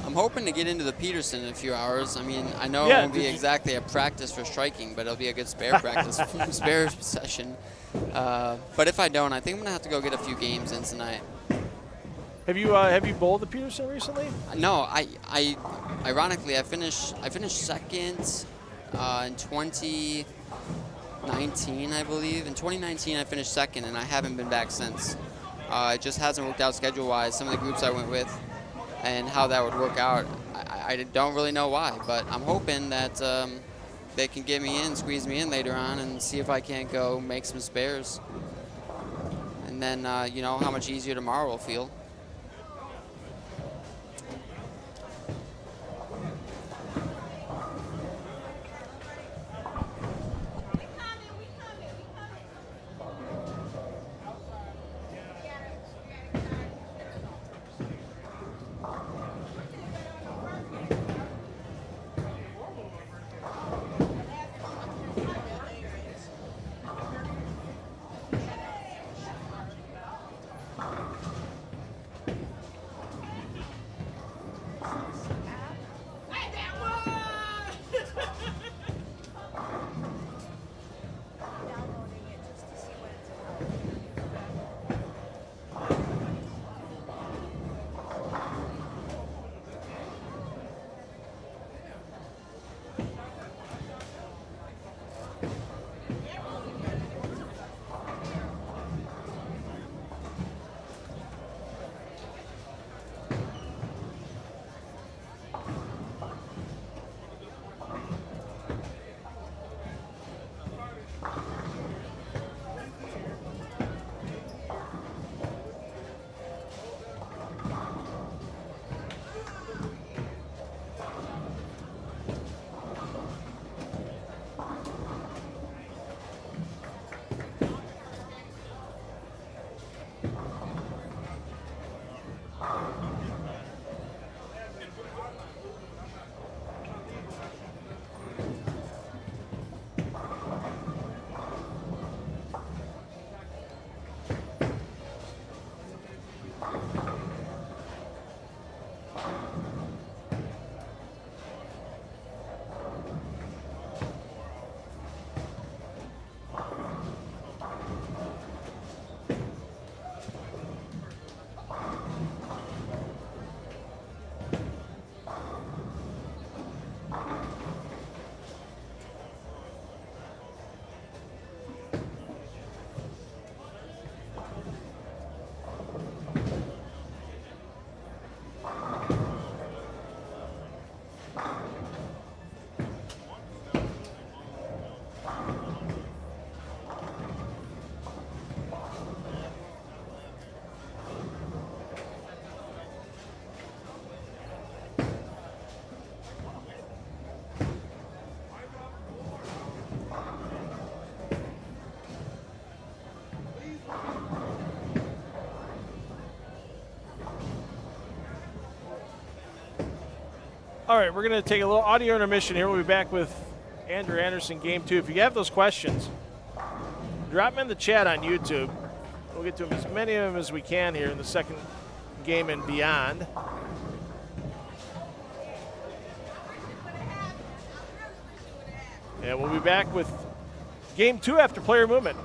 I'm hoping to get into the Peterson in a few hours. I mean, I know it won't be exactly a practice for striking, but it'll be a good spare practice, spare session. But if I don't, I think I'm gonna have to go get a few games in tonight. Have you bowled the Peterson recently? No, ironically I finished second in 2019, I believe. In 2019, I finished second, and I haven't been back since. It just hasn't worked out schedule-wise. Some of the groups I went with, and how that would work out, I don't really know why. But I'm hoping that they can get me in, squeeze me in later on, and see if I can't go make some spares. And then you know how much easier tomorrow will feel. All right, we're going to take a little audio intermission here. We'll be back with Andrew Anderson, Game 2. If you have those questions, drop them in the chat on YouTube. We'll get to as many of them as we can here in the second game and beyond. And we'll be back with Game 2 after player movement.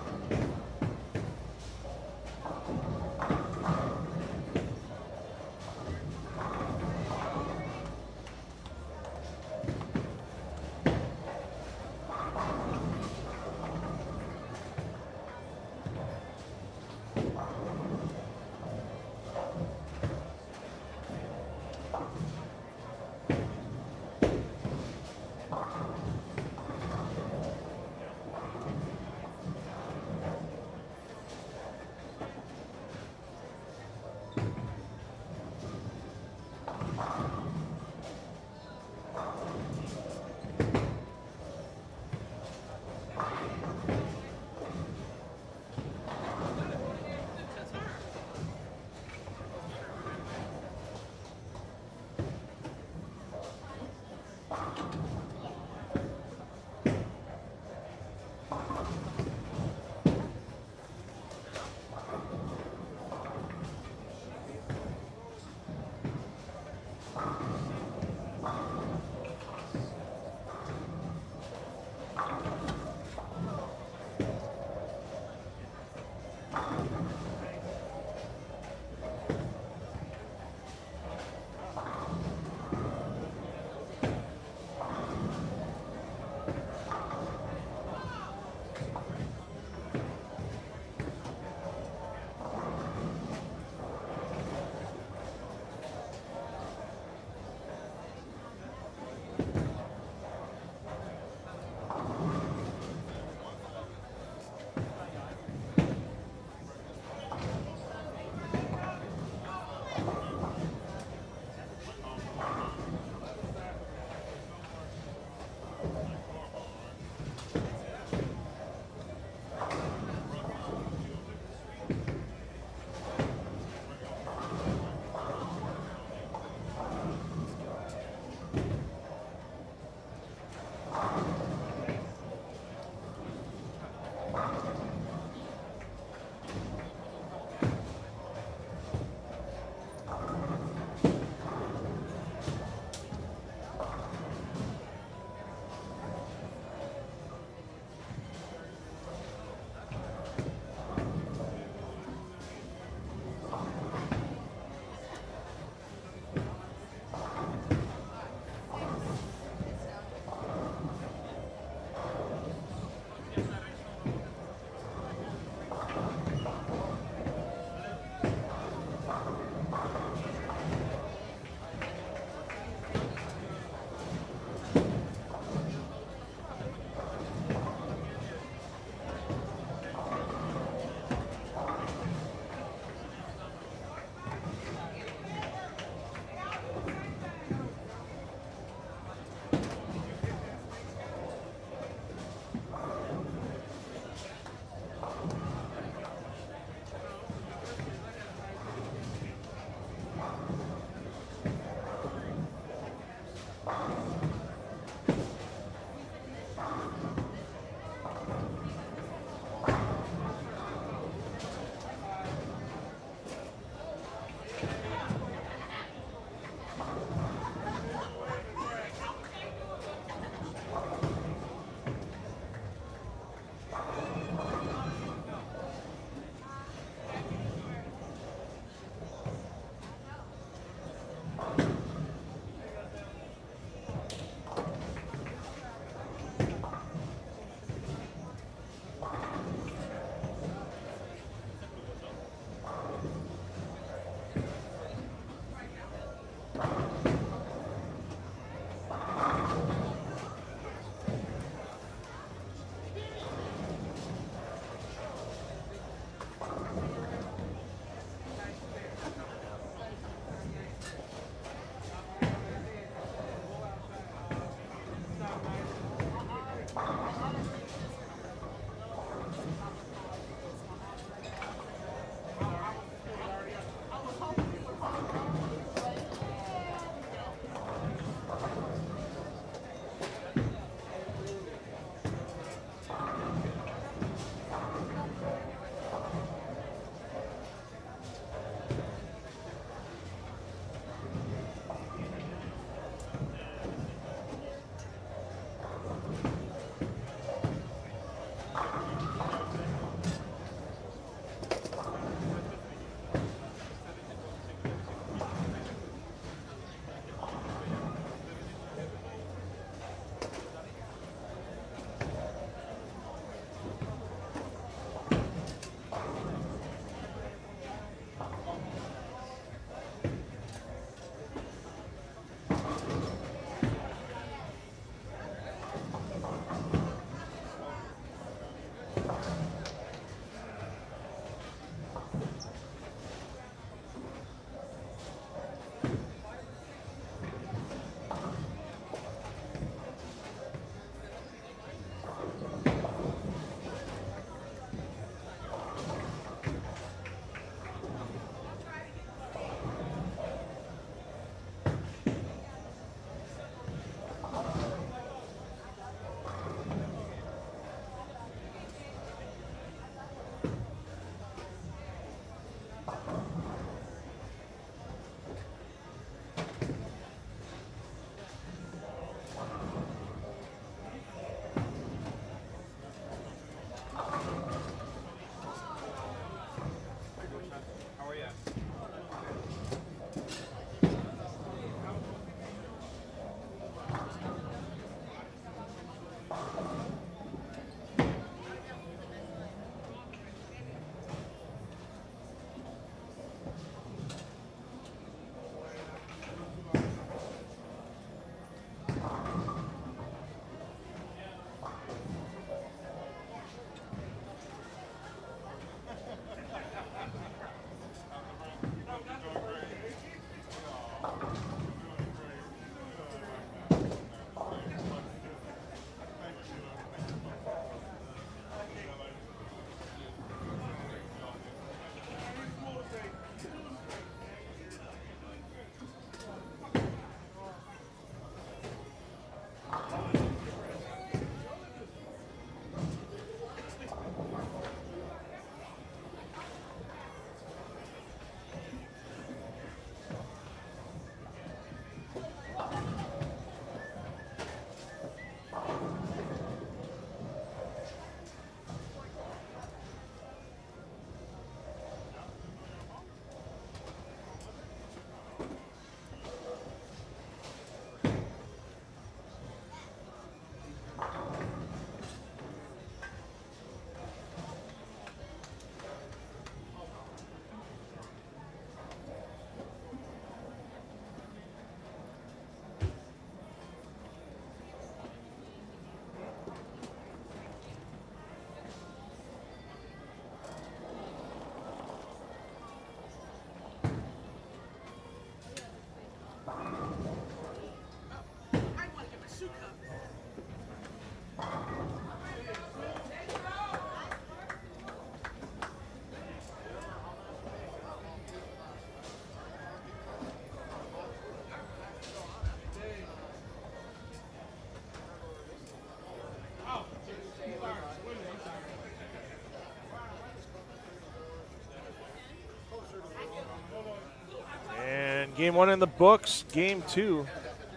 Game 1 in the books. Game 2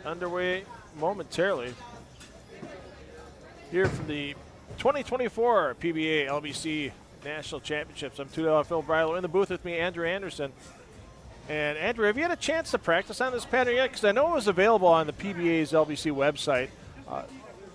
underway momentarily. Here from the 2024 PBA LBC National Championships. I'm $2 Phil Brylo. In the booth with me, Andrew Anderson. And Andrew, have you had a chance to practice on this pattern yet? Because I know it was available on the PBA's LBC website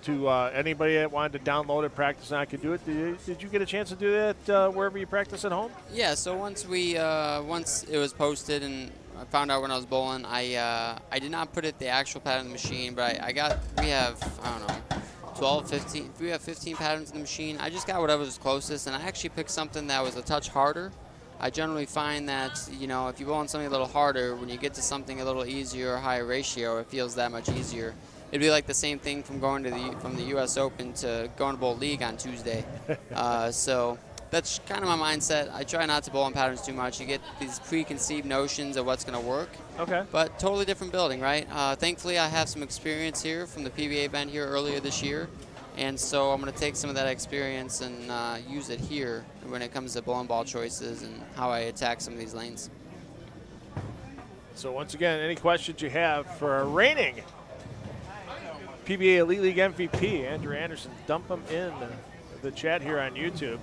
to anybody that wanted to download it, practice on it, could do it. Did you get a chance to do that wherever you practice at home? Yeah. So once it was posted and I found out when I was bowling, I did not put the actual pattern in the machine, but we have, I don't know, 12, 15. We have 15 patterns in the machine. I just got whatever was closest, and I actually picked something that was a touch harder. I generally find that, you know, if you bowl on something a little harder, when you get to something a little easier or higher ratio, it feels that much easier. It'd be like the same thing from going to from the U.S. Open to going to bowl league on Tuesday. So that's kind of my mindset. I try not to bowl on patterns too much. You get these preconceived notions of what's going to work. Okay. But totally different building, right? Thankfully, I have some experience here from the PBA event here earlier this year. And so I'm going to take some of that experience and use it here when it comes to bowling ball choices and how I attack some of these lanes. So once again, any questions you have for a reigning PBA Elite League MVP, Andrew Anderson, dump them in the chat here on YouTube.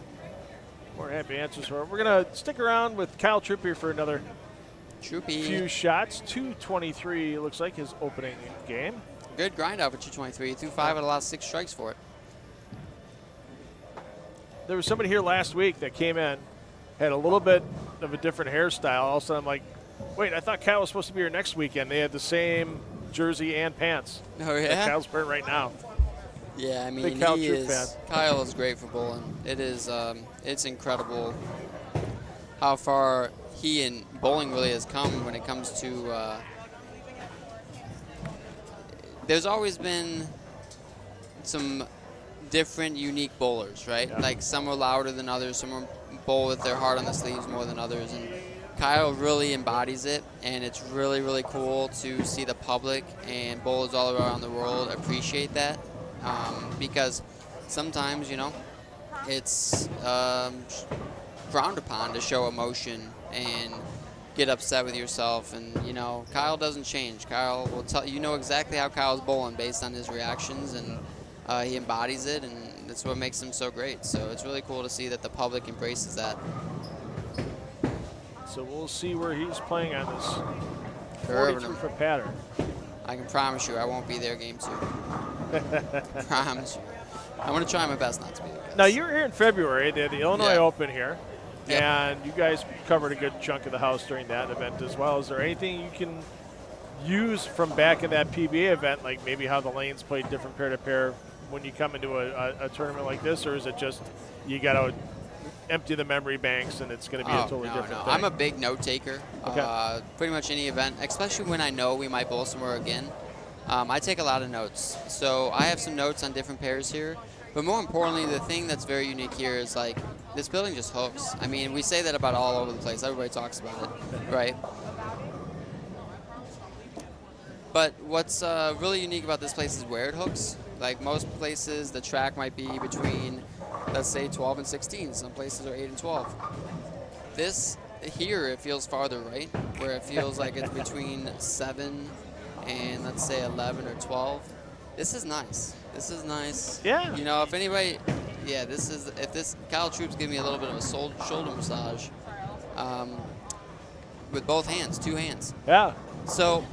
More happy answers for it. We're going to stick around with Kyle Troop here for another few shots. 2:23 looks like his opening game. Good grind out for 223. He threw 5 out of the last 6 strikes for it. There was somebody here last week that came in, had a little bit of a different hairstyle. All of a sudden, I'm like, wait, I thought Kyle was supposed to be here next weekend. They had the same jersey and pants. Oh, yeah? That Kyle's wearing right now. Yeah, I mean, Big Kyle Troop fan. Kyle is great for bowling. It is, it's incredible how far he and bowling really has come when it comes to. There's always been some different, unique bowlers, right? Yeah. Like some are louder than others, some are bowl with their heart on the sleeves more than others, and Kyle really embodies it, and it's really, really cool to see the public and bowlers all around the world appreciate that, because sometimes, you know, it's frowned upon to show emotion and get upset with yourself, and you know, Kyle doesn't change. Kyle will tell you know exactly how Kyle's bowling based on his reactions, and he embodies it, and that's what makes him so great. So it's really cool to see that the public embraces that. So we'll see where he's playing on this 43-foot pattern. I can promise you I won't be there game 2. Promise you. I'm going to try my best not to be there. Now, you were here in February. They had the Illinois Open here. Yep. And you guys covered a good chunk of the house during that event as well. Is there anything you can use from back in that PBA event, like maybe how the lanes played different pair to pair when you come into a tournament like this, or is it just you got to empty the memory banks and it's going to be a totally different thing? I'm a big note taker. Okay. Pretty much any event, especially when I know we might bowl somewhere again. I take a lot of notes. So I have some notes on different pairs here. But more importantly, the thing that's very unique here is like this building just hooks. I mean, we say that about all over the place. Everybody talks about it, right? But what's really unique about this place is where it hooks. Like most places, the track might be between, let's say, 12 and 16. Some places are 8 and 12. This here, it feels farther right, where it feels like it's between 7 and, let's say, 11 or 12. This is nice. This is nice. Yeah. You know, if anybody, if this Kyle Troop's giving me a little bit of a shoulder massage with both hands, 2 hands. Yeah. So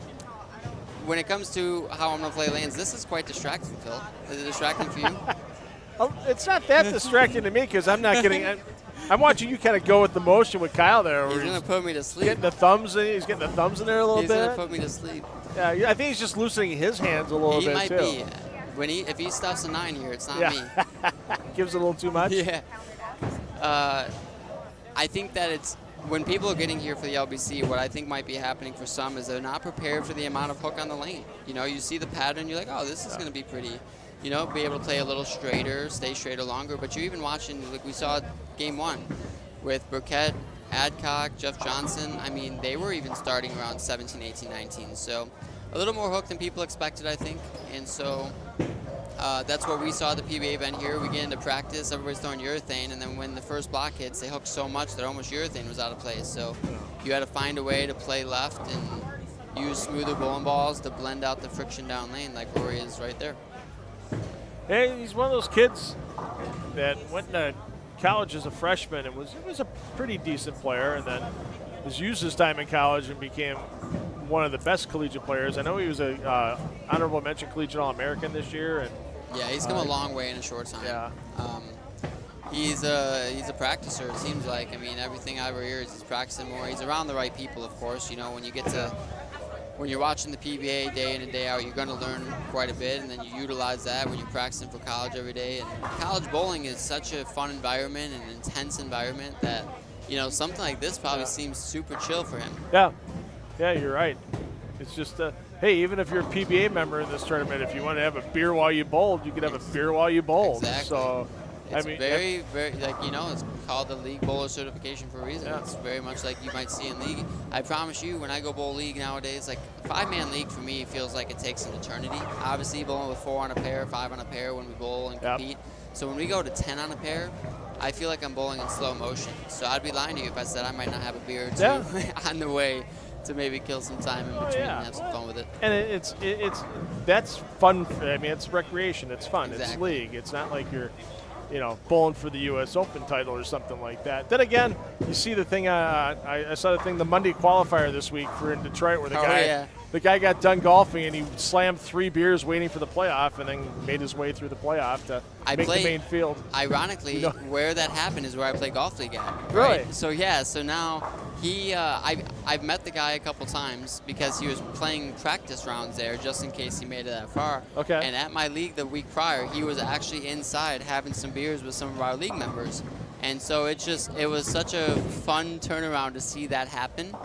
when it comes to how I'm going to play lanes, this is quite distracting, Phil. Is it distracting for you? It's not that distracting to me because I'm not getting I'm watching you kind of go with the motion with Kyle there. He's going to put me to sleep. Getting the thumbs in. He's getting the thumbs in there a little bit. He's going to put me to sleep. Yeah, I think he's just loosening his hands a little bit, He might too. be. If he stuffs a 9 here, it's not me. Gives it a little too much? Yeah. I think that it's when people are getting here for the LBC, what I think might be happening for some is they're not prepared for the amount of hook on the lane. You know, you see the pattern, you're like, oh, this is going to be pretty, you know, be able to play a little straighter, stay straighter longer. But you're even watching, like we saw game 1 with Burkett, Adcock, Jeff Johnson. I mean, they were even starting around 17, 18, 19. So a little more hook than people expected, I think. And so that's what we saw at the PBA event here. We get into practice, everybody's throwing urethane, and then when the first block hits, they hook so much that almost urethane was out of place. So you had to find a way to play left and use smoother bowling balls to blend out the friction down lane like Rory is right there. Hey, he's one of those kids that went to college as a freshman and was a pretty decent player, and then has used his time in college and became one of the best collegiate players. I know he was a honorable mention collegiate All-American this year, and yeah, he's come a long way in a short time. Yeah. He's a practicer, it seems like. I mean, everything I ever hear is he's practicing more. He's around the right people, of course. You know, when you're watching the PBA day in and day out, you're going to learn quite a bit, and then you utilize that when you're practicing for college every day. And college bowling is such a fun environment and an intense environment that, you know, something like this probably seems super chill for him. Yeah, you're right. It's just, hey, even if you're a PBA member in this tournament, if you want to have a beer while you bowled, you could have a beer while you bowled. Exactly. So, it's very, like, you know, it's called the League Bowler Certification for a reason. Yeah. It's very much like you might see in League. I promise you, when I go bowl League nowadays, like, a 5-man League for me feels like it takes an eternity. Obviously, bowling with 4 on a pair, 5 on a pair when we bowl and compete. So when we go to 10 on a pair, I feel like I'm bowling in slow motion. So I'd be lying to you if I said I might not have a beer or two on the way to maybe kill some time in between and have some fun with it. And it's that's fun. I mean, it's recreation. It's fun. Exactly. It's league. It's not like you're, you know, bowling for the U.S. Open title or something like that. Then again, you see the thing. I saw the thing, the Monday qualifier this week for in Detroit, where the guy got done golfing and he slammed 3 beers waiting for the playoff, and then made his way through the playoff to make the main field. Ironically, You know? where that happened is where I play golf league at. Really? Right? So yeah. So now I've met the guy a couple times because he was playing practice rounds there just in case he made it that far. Okay. And at my league the week prior, he was actually inside having some beers with some of our league members. And so it was such a fun turnaround to see that happen,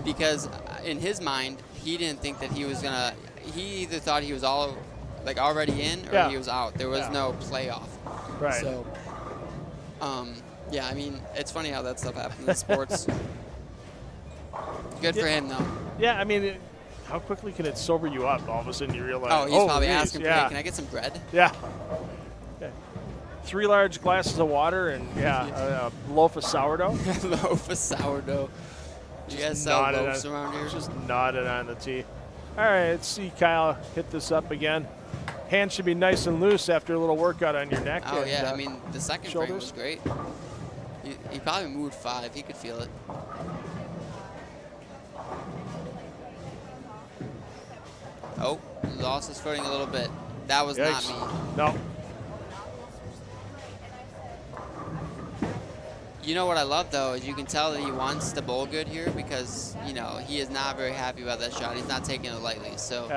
because in his mind, he didn't think that he was gonna. He either thought he was already in, or he was out. There was no playoff. Right. So, yeah, I mean, it's funny how that stuff happens in sports. Good for him, though. Yeah, I mean, how quickly can it sober you up? All of a sudden you realize. Oh, he's probably geez, asking for, hey, can I get some bread? Yeah. 3 large glasses of water and a loaf of sourdough. Loaf of sourdough. You guys sell loaves around here? Just nodded on the tee. All right, let's see Kyle hit this up again. Hands should be nice and loose after a little workout on your neck. Oh, and, yeah. I mean, the second frame shoulders. was great. He probably moved 5. He could feel it. Oh, lost his footing a little bit. That was not me. No. You know what I love, though, is you can tell that he wants to bowl good here, because, you know, he is not very happy about that shot. He's not taking it lightly. So,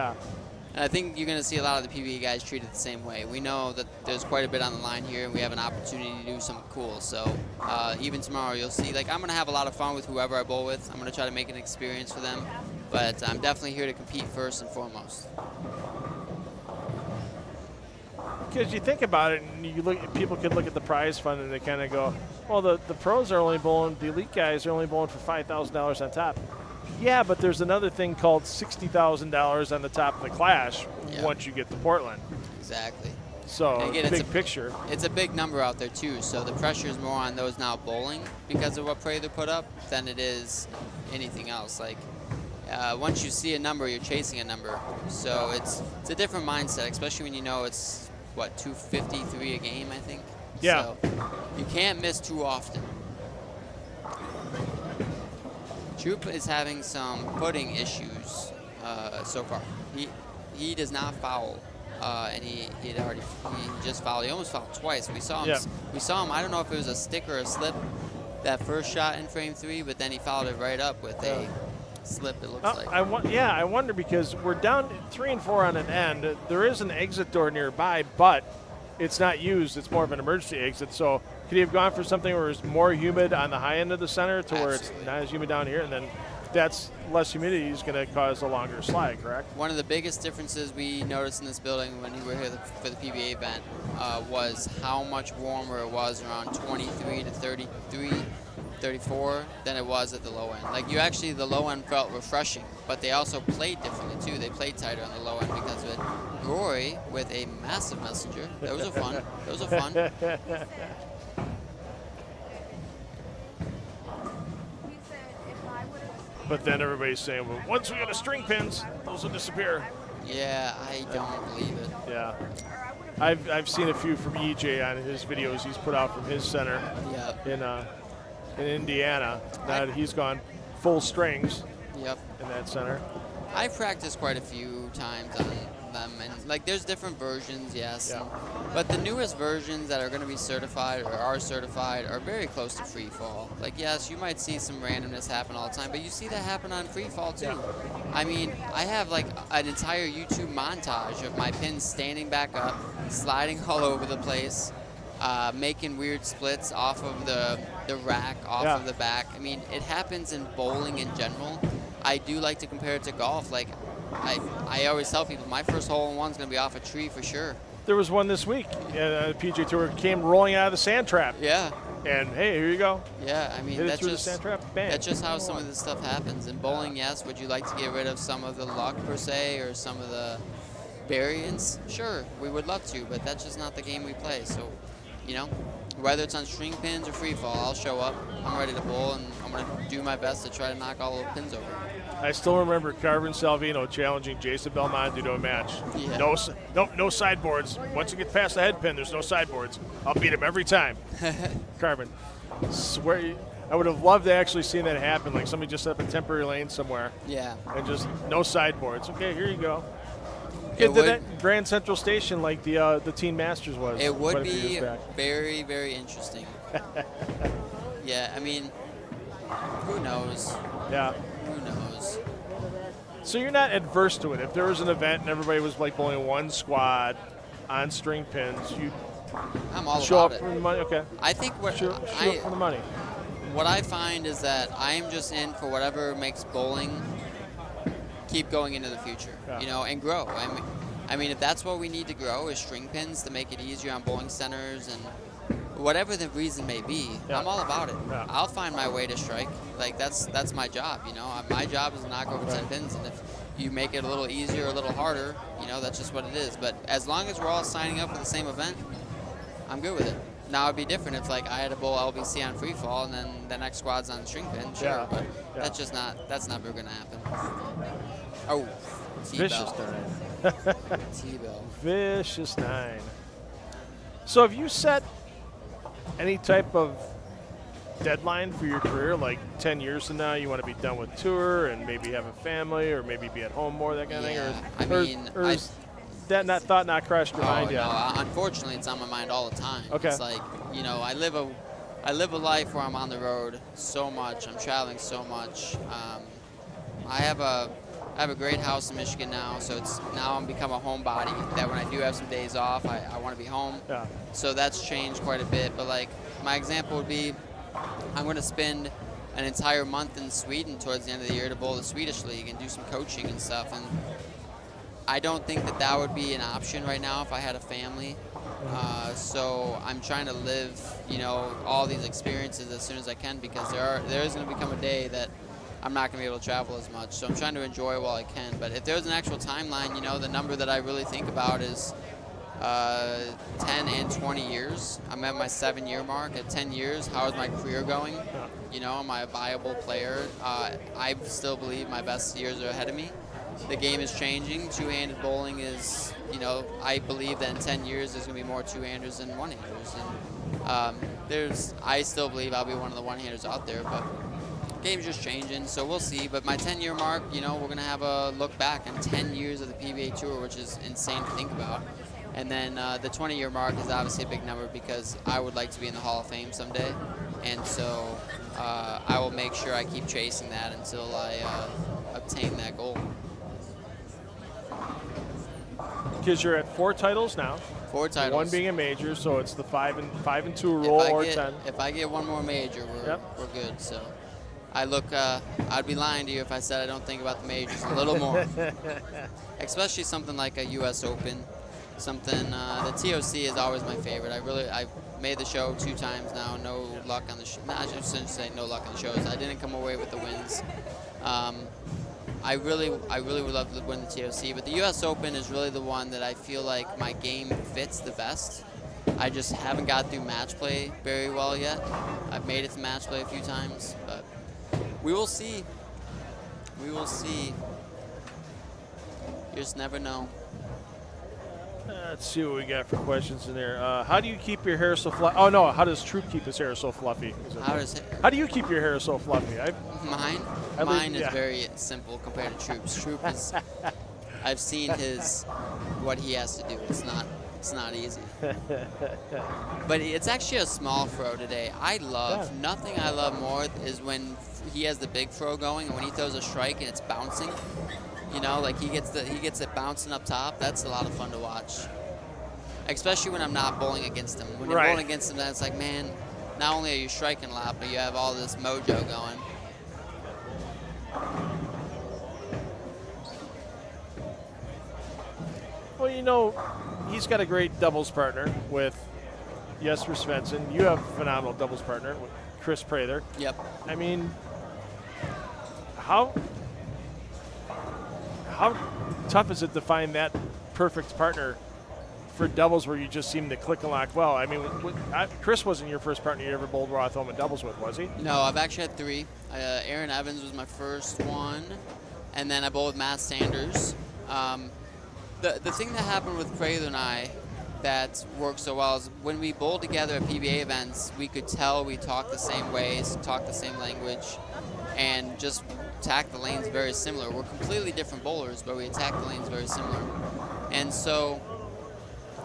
and I think you're going to see a lot of the PBA guys treated the same way. We know that there's quite a bit on the line here, and we have an opportunity to do something cool. So even tomorrow, you'll see, like, I'm going to have a lot of fun with whoever I bowl with. I'm going to try to make an experience for them. But I'm definitely here to compete first and foremost. Because you think about it, and you look, people could look at the prize fund and they kind of go, well, the pros are only bowling, the elite guys are only bowling for $5,000 on top. Yeah, but there's another thing called $60,000 on the top of the clash once you get to Portland. Exactly. So, again, big picture. It's a big number out there, too. So the pressure is more on those now bowling because of what prey they put up than it is anything else. Like, once you see a number, you're chasing a number. So it's a different mindset, especially when you know it's, what, 253 a game, I think? Yeah. So you can't miss too often. Troop is having some putting issues so far. He does not foul, and he just fouled. He almost fouled twice. We saw him. We saw him. I don't know if it was a stick or a slip that first shot in frame 3, but then he fouled it right up with a slip. It looks like. I wonder, because we're down 3 and 4 on an end. There is an exit door nearby, but it's not used. It's more of an emergency exit. So could he have gone for something where it's more humid on the high end of the center to where it's not as humid down here, and then that's less humidity is going to cause a longer slide, correct? One of the biggest differences we noticed in this building when we were here for the PBA event was how much warmer it was around 23 to 33, 34 than it was at the low end. Like, the low end felt refreshing, but they also played differently too. They played tighter on the low end because of it. Rory with a massive messenger. Those are fun. Those are fun. But then everybody's saying, well, once we go to string pins, those will disappear. Yeah, I don't believe it. Yeah. I've seen a few from EJ on his videos he's put out from his center in Indiana. Now that he's gone full strings in that center. I've practiced quite a few times on them, and like there's different versions, yes. Yeah. But the newest versions that are going to be certified or are certified are very close to free fall. Like, yes, you might see some randomness happen all the time, but you see that happen on free fall too. Yeah. I mean, I have like an entire YouTube montage of my pins standing back up, sliding all over the place, making weird splits off of the rack, off of the back. I mean, it happens in bowling in general. I do like to compare it to golf. Like, I always tell people my first hole-in-one is going to be off a tree for sure. There was one this week. The PGA Tour came rolling out of the sand trap. Yeah. And hey, here you go. Yeah, I mean, Hit it that's through just the sand trap. Bang. That's just how some of this stuff happens. In bowling, yes, would you like to get rid of some of the luck per se or some of the variance? Sure, we would love to, but that's just not the game we play. So, you know, whether it's on string pins or free fall, I'll show up. I'm ready to bowl, and I'm going to do my best to try to knock all the pins over. I still remember Carvin Salvino challenging Jason Belmonte to a match. Yeah. No sideboards. Once you get past the head pin, there's no sideboards. I'll beat him every time. Carvin, swear, I would have loved to actually seen that happen. Like somebody just set up a temporary lane somewhere. Yeah. And just no sideboards. Okay, here you go. It Get to that Grand Central Station like the Teen Masters was. It would quite a few be years back. very, very interesting. Yeah, I mean, who knows? Yeah. Who knows? So you're not adverse to it. If there was an event and everybody was like bowling one squad on string pins, you I'm all show about up it. for the money. Okay. I think what Show up for the money. What I find is that I'm just in for whatever makes bowling keep going into the future, Yeah. you know, and grow. I mean, if that's what we need to grow is string pins to make it easier on bowling centers and whatever the reason may be, Yeah. I'm all about it. Yeah. I'll find my way to strike. Like that's my job, you know. My job is to knock over 10 pins, and if you make it a little easier, a little harder, you know, that's just what it is. But as long as we're all signing up for the same event, I'm good with it. Now it'd be different if like I had a bowl LBC on free fall and then the next squad's on string pin, sure. Yeah. But Yeah. that's never gonna happen. Oh, Vicious T-bell. nine. T-bell. Vicious nine. So have you set any type of deadline for your career? Like 10 years from now, you want to be done with tour and maybe have a family or maybe be at home more, that kind of thing? Or is that thought not crossed your mind yet? No, unfortunately, it's on my mind all the time. Okay. It's like, you know, I live a life where I'm on the road so much. I'm traveling so much. I have a great house in Michigan now, so now I'm become a homebody. That when I do have some days off, I want to be home. Yeah. So that's changed quite a bit. But like my example would be, I'm going to spend an entire month in Sweden towards the end of the year to bowl the Swedish league and do some coaching and stuff. And I don't think that would be an option right now if I had a family. So I'm trying to live, you know, all these experiences as soon as I can, because there is going to become a day that I'm not going to be able to travel as much. So I'm trying to enjoy while I can. But if there's an actual timeline, you know, the number that I really think about is 10 and 20 years. I'm at my 7-year mark. At 10 years, how is my career going? You know, am I a viable player? I still believe my best years are ahead of me. The game is changing. Two-handed bowling is, you know, I believe that in 10 years there's going to be more two-handers than one-handers. And I still believe I'll be one of the one-handers out there, but game's just changing, so we'll see. But my 10-year mark, you know, we're going to have a look back on 10 years of the PBA Tour, which is insane to think about. And then the 20-year mark is obviously a big number because I would like to be in the Hall of Fame someday. And so I will make sure I keep chasing that until I obtain that goal. Because you're at 4 titles now. 4 titles. 1 being a major, so it's the 5-2 rule or 10. If I get one more major, we're good. So I'd be lying to you if I said I don't think about the majors a little more. Especially something like a U.S. Open. Something, the TOC is always my favorite. I've made the show 2 times now. No luck on the show. I shouldn't say no luck on the shows. I didn't come away with the wins. I really would love to win the TOC, but the U.S. Open is really the one that I feel like my game fits the best. I just haven't got through match play very well yet. I've made it to match play a few times, but we will see. We will see. You just never know. Let's see what we got for questions in there. How do you keep your hair so fluffy? Oh, no. How does Troop keep his hair so fluffy? How do you keep your hair so fluffy? Mine is very simple compared to Troop's. Troop is, I've seen what he has to do. It's not easy. But it's actually a small fro today. Nothing I love more is when he has the big fro going and when he throws a strike and it's bouncing. You know, like he gets it bouncing up top. That's a lot of fun to watch. Especially when I'm not bowling against him. When you're bowling against him, then it's like, man, not only are you striking a lot, but you have all this mojo going. Well, you know, he's got a great doubles partner with Jesper Svensson. You have a phenomenal doubles partner with Chris Prather. Yep. I mean, how tough is it to find that perfect partner for doubles where you just seem to click and lock well? I mean, Chris wasn't your first partner you ever bowled Roth Omen doubles with, was he? No, I've actually had 3. Aaron Evans was my first one, and then I bowled with Matt Sanders. The thing that happened with Prather and I that worked so well is when we bowled together at PBA events, we could tell we talked the same ways, talked the same language, and just attack the lanes very similar. We're completely different bowlers, but we attack the lanes very similar. And so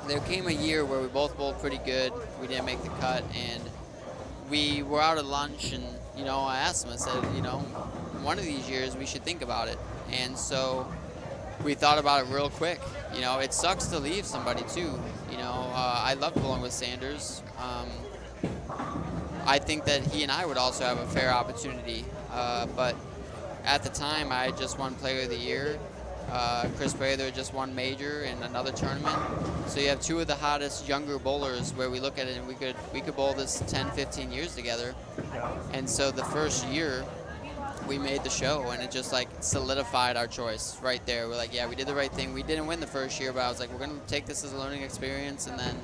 there came a year where we both bowled pretty good. We didn't make the cut, and we were out at lunch, and you know, I asked him. I said, you know, one of these years we should think about it. And so we thought about it real quick. You know, it sucks to leave somebody too. You know, I loved bowling with Sanders. I think that he and I would also have a fair opportunity, but at the time, I just won Player of the Year. Chris Prather just won Major in another tournament. So you have 2 of the hottest younger bowlers where we look at it and we could bowl this 10, 15 years together. And so the first year, we made the show, and it just like solidified our choice right there. We're like, yeah, we did the right thing. We didn't win the first year, but I was like, we're going to take this as a learning experience. And then,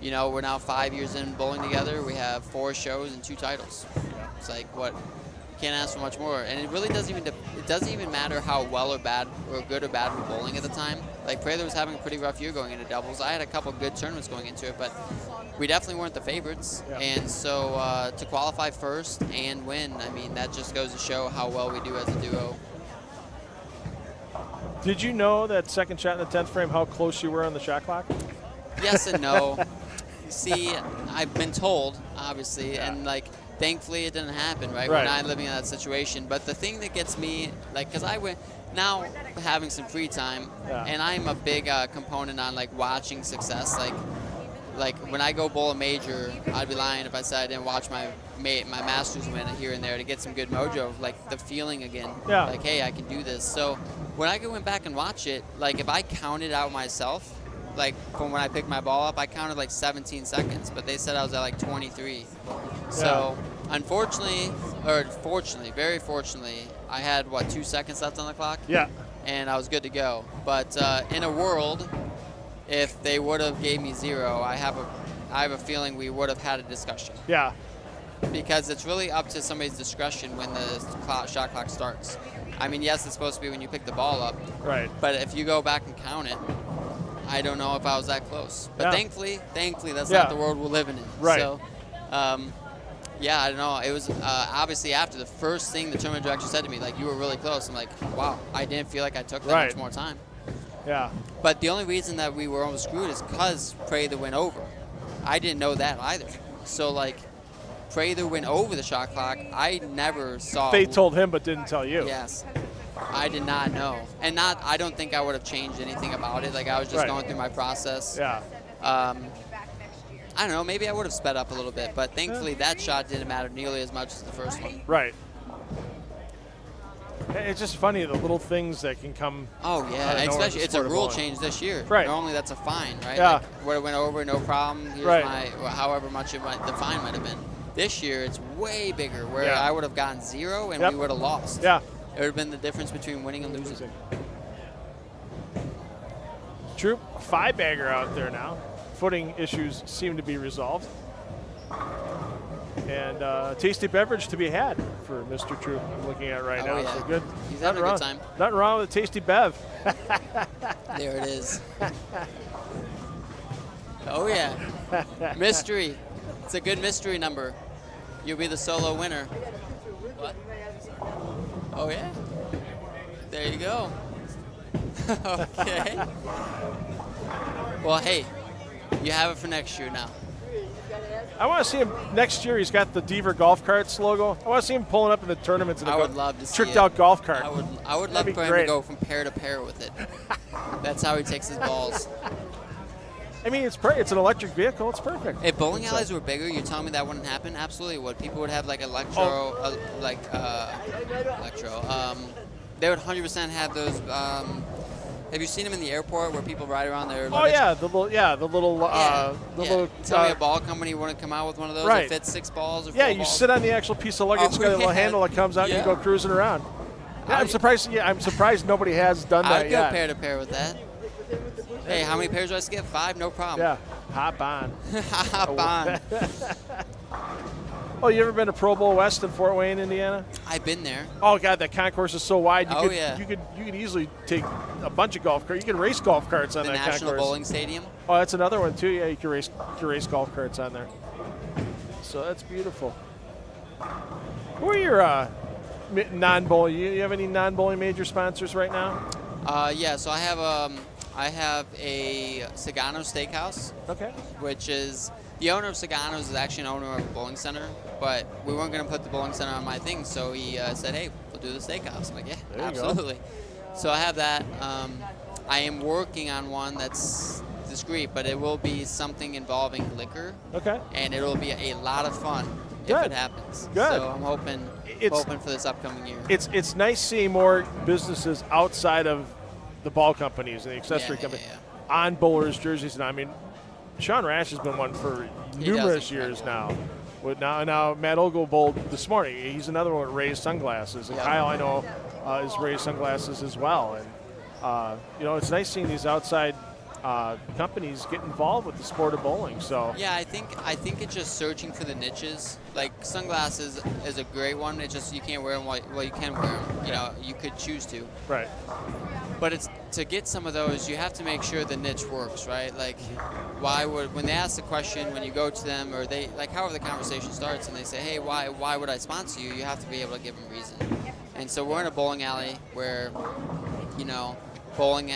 you know, we're now 5 years in bowling together. We have 4 shows and 2 titles. It's like, what? Can't ask for much more. And it really doesn't even matter how well or bad or good or bad we're bowling at the time. Like Prather was having a pretty rough year going into doubles. I had a couple good tournaments going into it, but we definitely weren't the favorites. Yeah. And so to qualify first and win, I mean, that just goes to show how well we do as a duo. Did you know that second shot in the 10th frame, how close you were on the shot clock? Yes and no. See, I've been told, obviously, and like, thankfully it didn't happen, right? We're not living in that situation. But the thing that gets me, like, because I went now having some free time, and I'm a big component on like watching success. Like when I go bowl a major, I'd be lying if I said I didn't watch my Masters win here and there to get some good mojo, like the feeling again. Yeah. Like, hey, I can do this. So when I went back and watch it, like if I counted out myself, like from when I picked my ball up, I counted like 17 seconds, but they said I was at like 23. So unfortunately, or fortunately, very fortunately, I had, 2 seconds left on the clock? Yeah. And I was good to go. But in a world, if they would have gave me 0, I have a feeling we would have had a discussion. Yeah. Because it's really up to somebody's discretion when the shot clock starts. I mean, yes, it's supposed to be when you pick the ball up. Right. But if you go back and count it, I don't know if I was that close. But thankfully, that's not the world we're living in. Right. So, yeah, I don't know. It was obviously after the first thing the tournament director said to me, like, you were really close. I'm like, wow, I didn't feel like I took that much more time. Yeah. But the only reason that we were almost screwed is because Prather went over. I didn't know that either. So, like, Prather went over the shot clock. I never saw. They told him but didn't tell you. Yes. I did not know. And I don't think I would have changed anything about it. Like, I was just going through my process. Yeah. I don't know, maybe I would have sped up a little bit, but thankfully that shot didn't matter nearly as much as the first one. Right. It's just funny, the little things that can come. Oh, yeah, especially it's a rule change this year. Right. Normally that's a fine, right? Yeah. Like, where it went over, no problem. Here's however much the fine might have been. This year it's way bigger, where I would have gotten 0 and we would have lost. Yeah. It would have been the difference between winning and losing. Troop, 5-bagger out there now. Footing issues seem to be resolved. And tasty beverage to be had for Mr. Troop. I'm looking at right now. Yeah. So good. He's having a good time. Nothing wrong with a tasty bev. There it is. Oh, yeah. Mystery. It's a good mystery number. You'll be the solo winner. What? Oh, yeah? There you go. Okay. Well, hey, you have it for next year now. I want to see him next year. He's got the Deaver Golf Carts logo. I want to see him pulling up in the tournaments in I would love to see tricked it. out golf cart. I would love for him to go from pair to pair with it. That's how he takes his balls. I mean, it's an electric vehicle. It's perfect. If bowling alleys were bigger, you're telling me that wouldn't happen? Absolutely would. People would have like electro. They would 100% have those. Have you seen them in the airport where people ride around their luggage? Oh yeah, the little. Tell me a ball company wouldn't come out with one of those that fits 6 balls or 4 balls. You sit on the actual piece of luggage. It's got a little handle that comes out and you go cruising around. Yeah, I'm surprised nobody has done that I'd yet. go pair to pair with that. Hey, how many pairs do I skip? 5? No problem. Yeah, hop on. Hop on. Oh, you ever been to Pro Bowl West in Fort Wayne, Indiana? I've been there. Oh God, that concourse is so wide. You could easily take a bunch of golf carts. You can race golf carts on that concourse. The National Bowling Stadium. Oh, that's another one too. Yeah, you can race golf carts on there. So that's beautiful. Who are your non-bowling? You have any non-bowling major sponsors right now? Yeah. So I have a Sagano Steakhouse. Okay. Which is the owner of Sagano's is actually an owner of a bowling center, but we weren't going to put the bowling center on my thing, so he said, "Hey, we'll do the steakhouse." I'm like, "Yeah, absolutely." So I have that. I am working on one that's discreet, but it will be something involving liquor. Okay. And it will be a lot of fun if it happens. Good. So I'm hoping for this upcoming year. It's nice seeing more businesses outside of the ball companies and the accessory companies on bowlers' jerseys. And I mean, Sean Rash has been one for numerous years now. Now Matt Ogle bowled this morning. He's another one with raised sunglasses. And Kyle, I know, is raised sunglasses as well. And it's nice seeing these outside companies get involved with the sport of bowling. So yeah, I think it's just searching for the niches. Like sunglasses is a great one. It's just you can't wear them. Well, you can wear them. You could choose to. Right. But it's to get some of those, you have to make sure the niche works, right? Like, when they ask the question, when you go to them, or they however the conversation starts, and they say, "Hey, why would I sponsor you?" You have to be able to give them reason. And so we're in a bowling alley where, bowling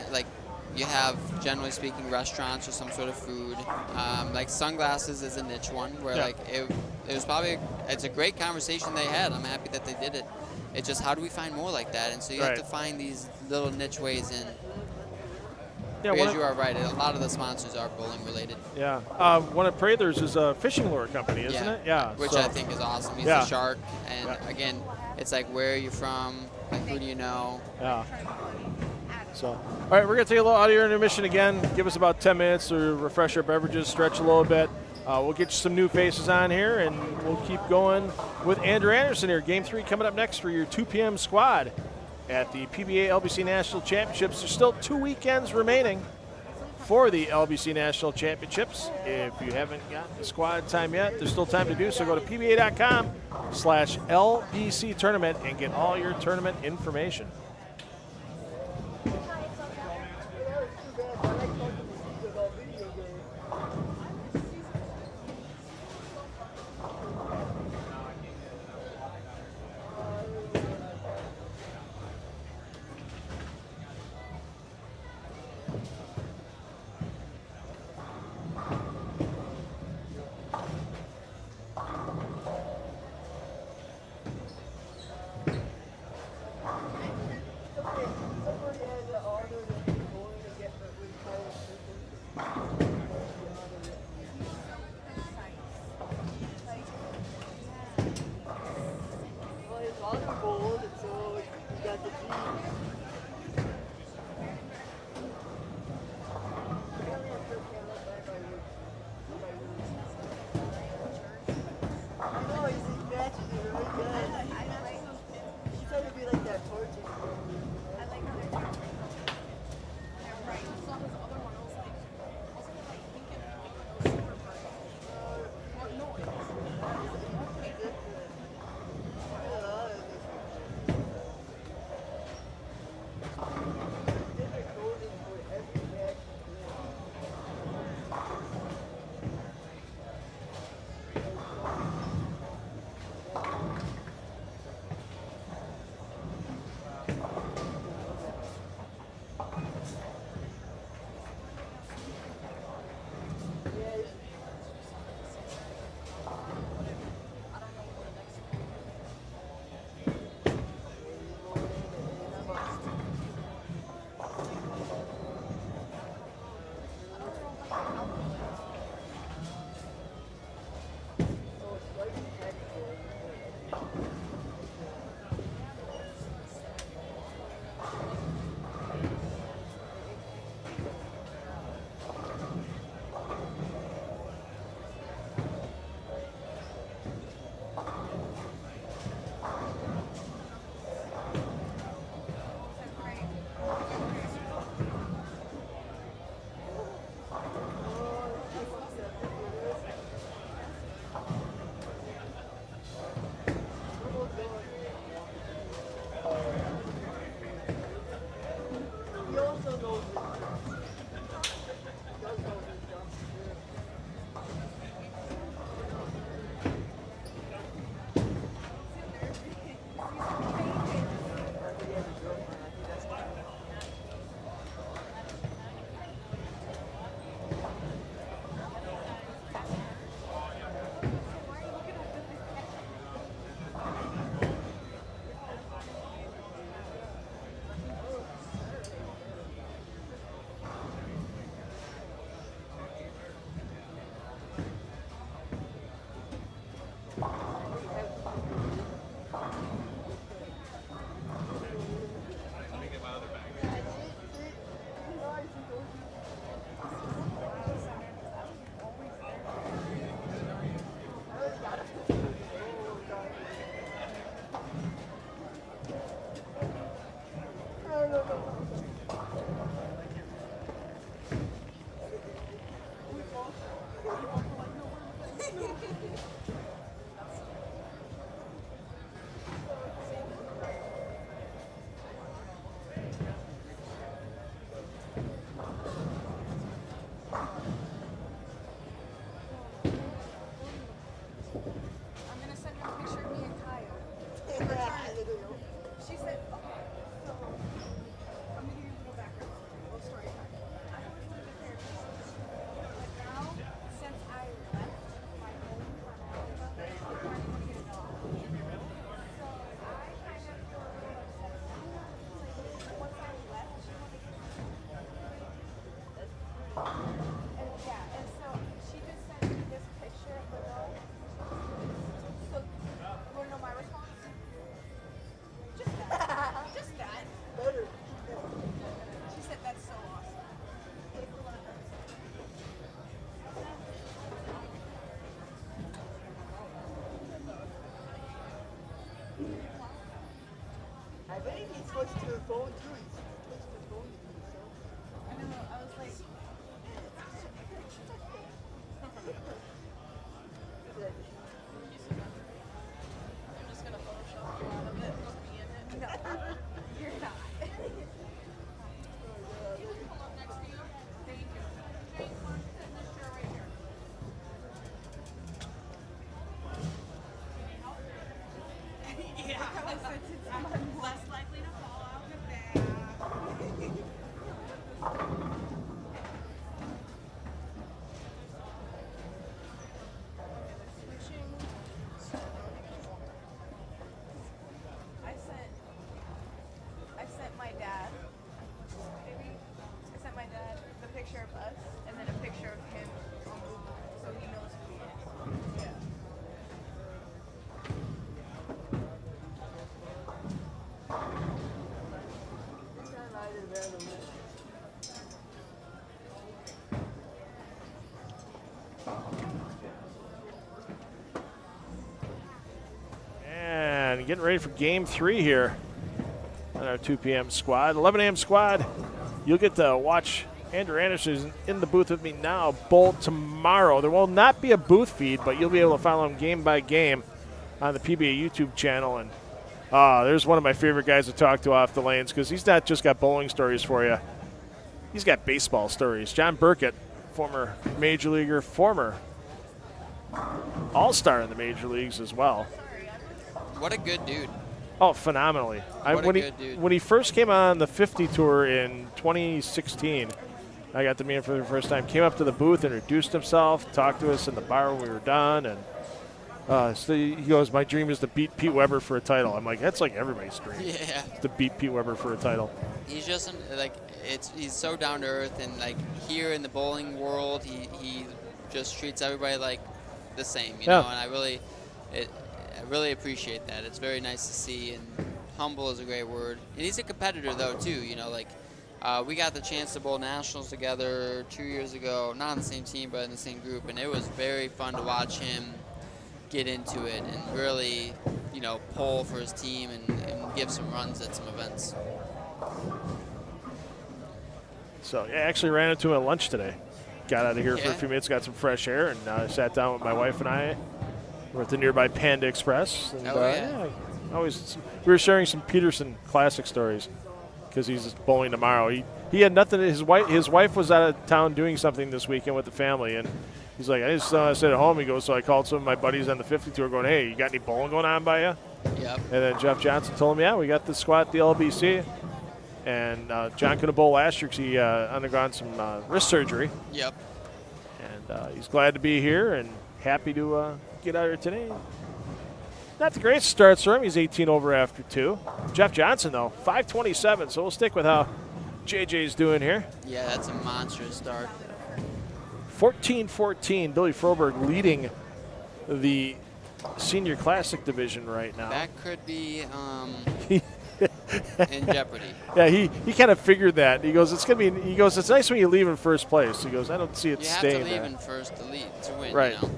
you have, generally speaking, restaurants or some sort of food. Like sunglasses is a niche one where it was probably it's a great conversation they had. I'm happy that they did it. It's just how do we find more like that? And so you have to find these little niche ways in. Yeah, because you are right. A lot of the sponsors are bowling related. Yeah. One of Prather's is a fishing lure company, isn't it? Yeah. Which I think is awesome. He's a shark. And again, it's like, where are you from? Like, who do you know? Yeah. So, all right, we're going to take a little audio intermission again. Give us about 10 minutes to refresh our beverages, stretch a little bit. We'll get you some new faces on here, and we'll keep going with Andrew Anderson here. Game 3 coming up next for your 2 p.m. squad at the PBA LBC National Championships. There's still 2 weekends remaining for the LBC National Championships. If you haven't got the squad time yet, there's still time to do so. Go to pba.com/LBC tournament and get all your tournament information. I think he switched to the phone too. He switched to the phone. So. I know, I was like, I'm just gonna Photoshop you out of it, put me in it. No, you're not. You can come up next to you. Thank you. Jake, come sit in this chair right here. Yeah, I'm less likely to fall out with that. Switching. I sent my dad, maybe, I sent my dad the picture of us and then a picture of him on Google so he knows who he is. Yeah. And getting ready for game 3 here on our 2 p.m. squad. 11 a.m. squad, you'll get to watch Andrew Anderson in the booth with me now, bowl tomorrow. There will not be a booth feed, but you'll be able to follow him game by game on the PBA YouTube channel. And there's one of my favorite guys to talk to off the lanes because he's not just got bowling stories for you. He's got baseball stories. John Burkett, former major leaguer, former all-star in the major leagues as well. What a good dude. Oh, phenomenally. What a good dude. When he first came on the 50 tour in 2016, I got to meet him for the first time, came up to the booth, introduced himself, talked to us in the bar when we were done, and so he goes, my dream is to beat Pete Weber for a title. I'm like, that's like everybody's dream. Yeah. To beat Pete Weber for a title. He's just he's so down to earth, and like here in the bowling world, he just treats everybody like the same, you know. And I really appreciate that. It's very nice to see, and humble is a great word. And he's a competitor though too, you know. Like we got the chance to bowl nationals together 2 years ago, not on the same team but in the same group, and it was very fun to watch him get into it and really, you know, pull for his team and give some runs at some events. So, yeah, I actually ran into him at lunch today. Got out of here for a few minutes, got some fresh air, and sat down with my wife and I. We're at the nearby Panda Express. And, we were sharing some Peterson classic stories because he's bowling tomorrow. He had nothing. His wife was out of town doing something this weekend with the family, and he's like, I just sit at home. He goes, so I called some of my buddies on the 50 tour going, hey, you got any bowling going on by you? Yep. And then Jeff Johnson told him, yeah, we got the squad at the LBC. And John couldn't bowl last year because he undergone some wrist surgery. Yep. And he's glad to be here and happy to get out here today. Not the greatest starts for him. He's 18 over after 2. Jeff Johnson, though, 527. So we'll stick with how JJ's doing here. Yeah, that's a monstrous start. 14-14. Billy Froberg leading the Senior Classic division right now. That could be in jeopardy. Yeah, he kind of figured that. He goes, it's nice when you leave in first place. He goes, I don't see it staying there. You have to leave in first to win, right. You know?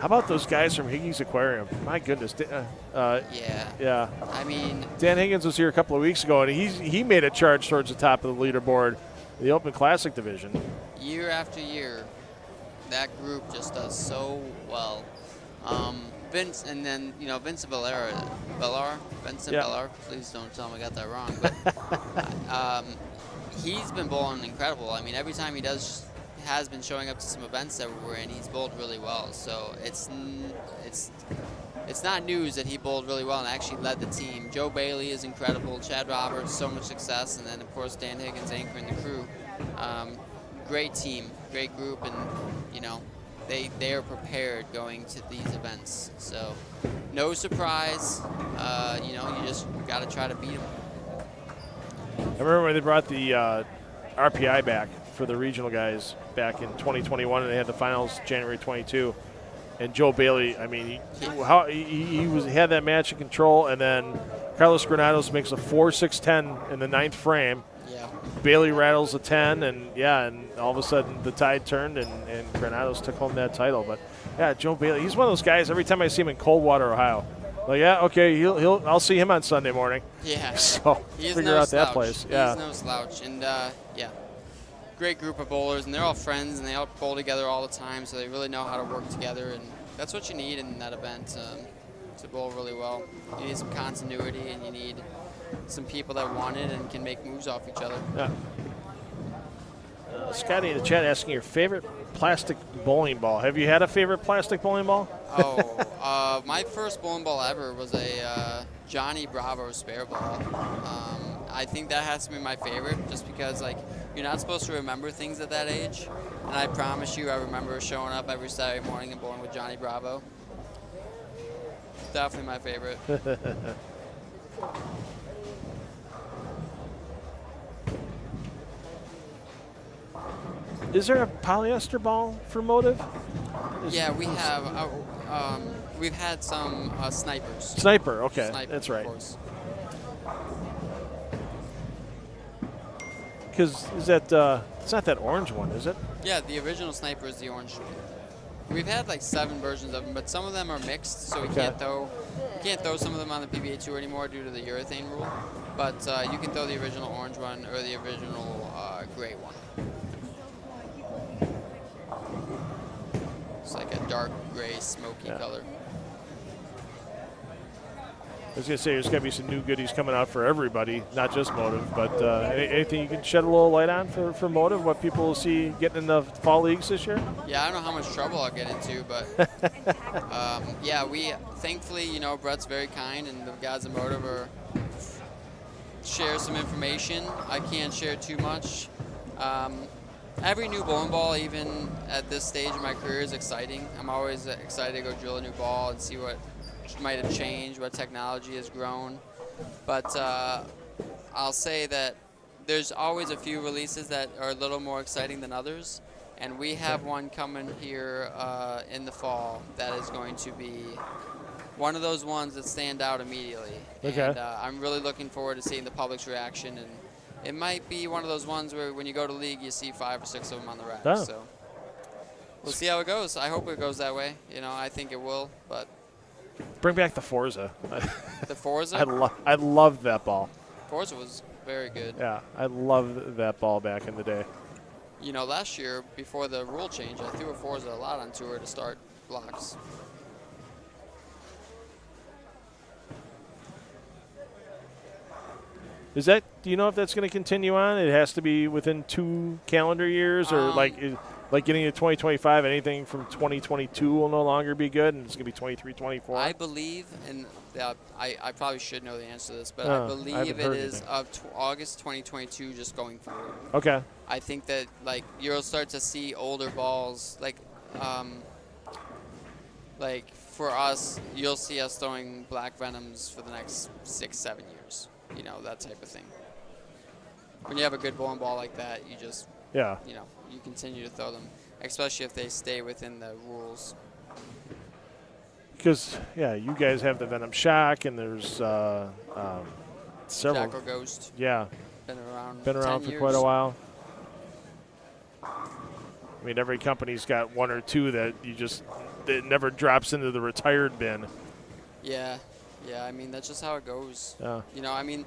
How about those guys from Higgins Aquarium? My goodness. Yeah. Yeah. I mean, Dan Higgins was here a couple of weeks ago, and he made a charge towards the top of the leaderboard, the Open Classic division. year after year, that group just does so well. Vince, and then Vincent Vincent Yeah. Villar. Please don't tell him I got that wrong. But he's been bowling incredible. I mean, every time he has been showing up to some events that we're in, he's bowled really well. So it's not news that he bowled really well and actually led the team. Joe Bailey is incredible. Chad Roberts, so much success, and then of course Dan Higgins anchoring the crew. Great team, great group, and they are prepared going to these events. So no surprise. You just got to try to beat them. I remember when they brought the RPI back for the regional guys back in 2021, and they had the finals January 22. And Joe Bailey, I mean, he had that match in control, and then Carlos Granados makes a 4-6-10 in the 9th frame. Yeah. Bailey rattles a 10, and all of a sudden the tide turned, and Granados took home that title. But yeah, Joe Bailey, he's one of those guys. Every time I see him in Coldwater, Ohio, like, yeah, okay, I'll see him on Sunday morning. Yeah. So figure out that place. Yeah. He's no slouch, and yeah, great group of bowlers, and they're all friends, and they all bowl together all the time, so they really know how to work together, and that's what you need in that event to bowl really well. You need some continuity, and you need some people that want it and can make moves off each other. Yeah. Scotty in the chat asking your favorite plastic bowling ball. Have you had a favorite plastic bowling ball? Oh, my first bowling ball ever was a Johnny Bravo spare ball. I think that has to be my favorite, just because you're not supposed to remember things at that age, and I promise you, I remember showing up every Saturday morning and bowling with Johnny Bravo. Definitely my favorite. Is there a polyester ball for Motive? Yeah, we have. We've had some snipers. Sniper, okay, Sniper, that's right. Of course. Because it's not that orange one, is it? Yeah, the original sniper is the orange. We've had 7 versions of them, but some of them are mixed, so we can't throw some of them on the PBA Tour anymore due to the urethane rule. But you can throw the original orange one or the original gray one. It's like a dark gray, smoky color. I was going to say there's going to be some new goodies coming out for everybody, not just Motive. But anything you can shed a little light on for Motive, what people will see getting in the fall leagues this year? Yeah, I don't know how much trouble I'll get into, but yeah, we thankfully, Brett's very kind, and the guys at Motive share some information. I can't share too much. Every new bowling ball, even at this stage of my career, is exciting. I'm always excited to go drill a new ball and see what might have changed, what technology has grown. But I'll say that there's always a few releases that are a little more exciting than others. And we have one coming here in the fall that is going to be one of those ones that stand out immediately. Okay. And I'm really looking forward to seeing the public's reaction. And it might be one of those ones where when you go to league, you see 5 or 6 of them on the rack. Oh. So we'll see how it goes. I hope it goes that way. I think it will, but. Bring back the Forza. The Forza? I loved that ball. Forza was very good. Yeah, I loved that ball back in the day. Last year, before the rule change, I threw a Forza a lot on tour to start blocks. Do you know if that's going to continue on? It has to be within 2 calendar years, or like getting to 2025, anything from 2022 will no longer be good, and it's going to be 23, 24? I believe, and I probably should know the answer to this, but I believe it is of August 2022 just going forward. Okay. I think that you'll start to see older balls, for us, you'll see us throwing Black Venoms for the next 6-7 years. That type of thing. When you have a good bowling ball like that, you just, you continue to throw them, especially if they stay within the rules. Because, you guys have the Venom Shock, and there's several. Jackal Ghost. Yeah. Been around 10 for years. quite a while. I mean, every company's got 1 or 2 that you just it never drops into the retired bin. Yeah. Yeah, I mean, that's just how it goes. Yeah. You know, I mean,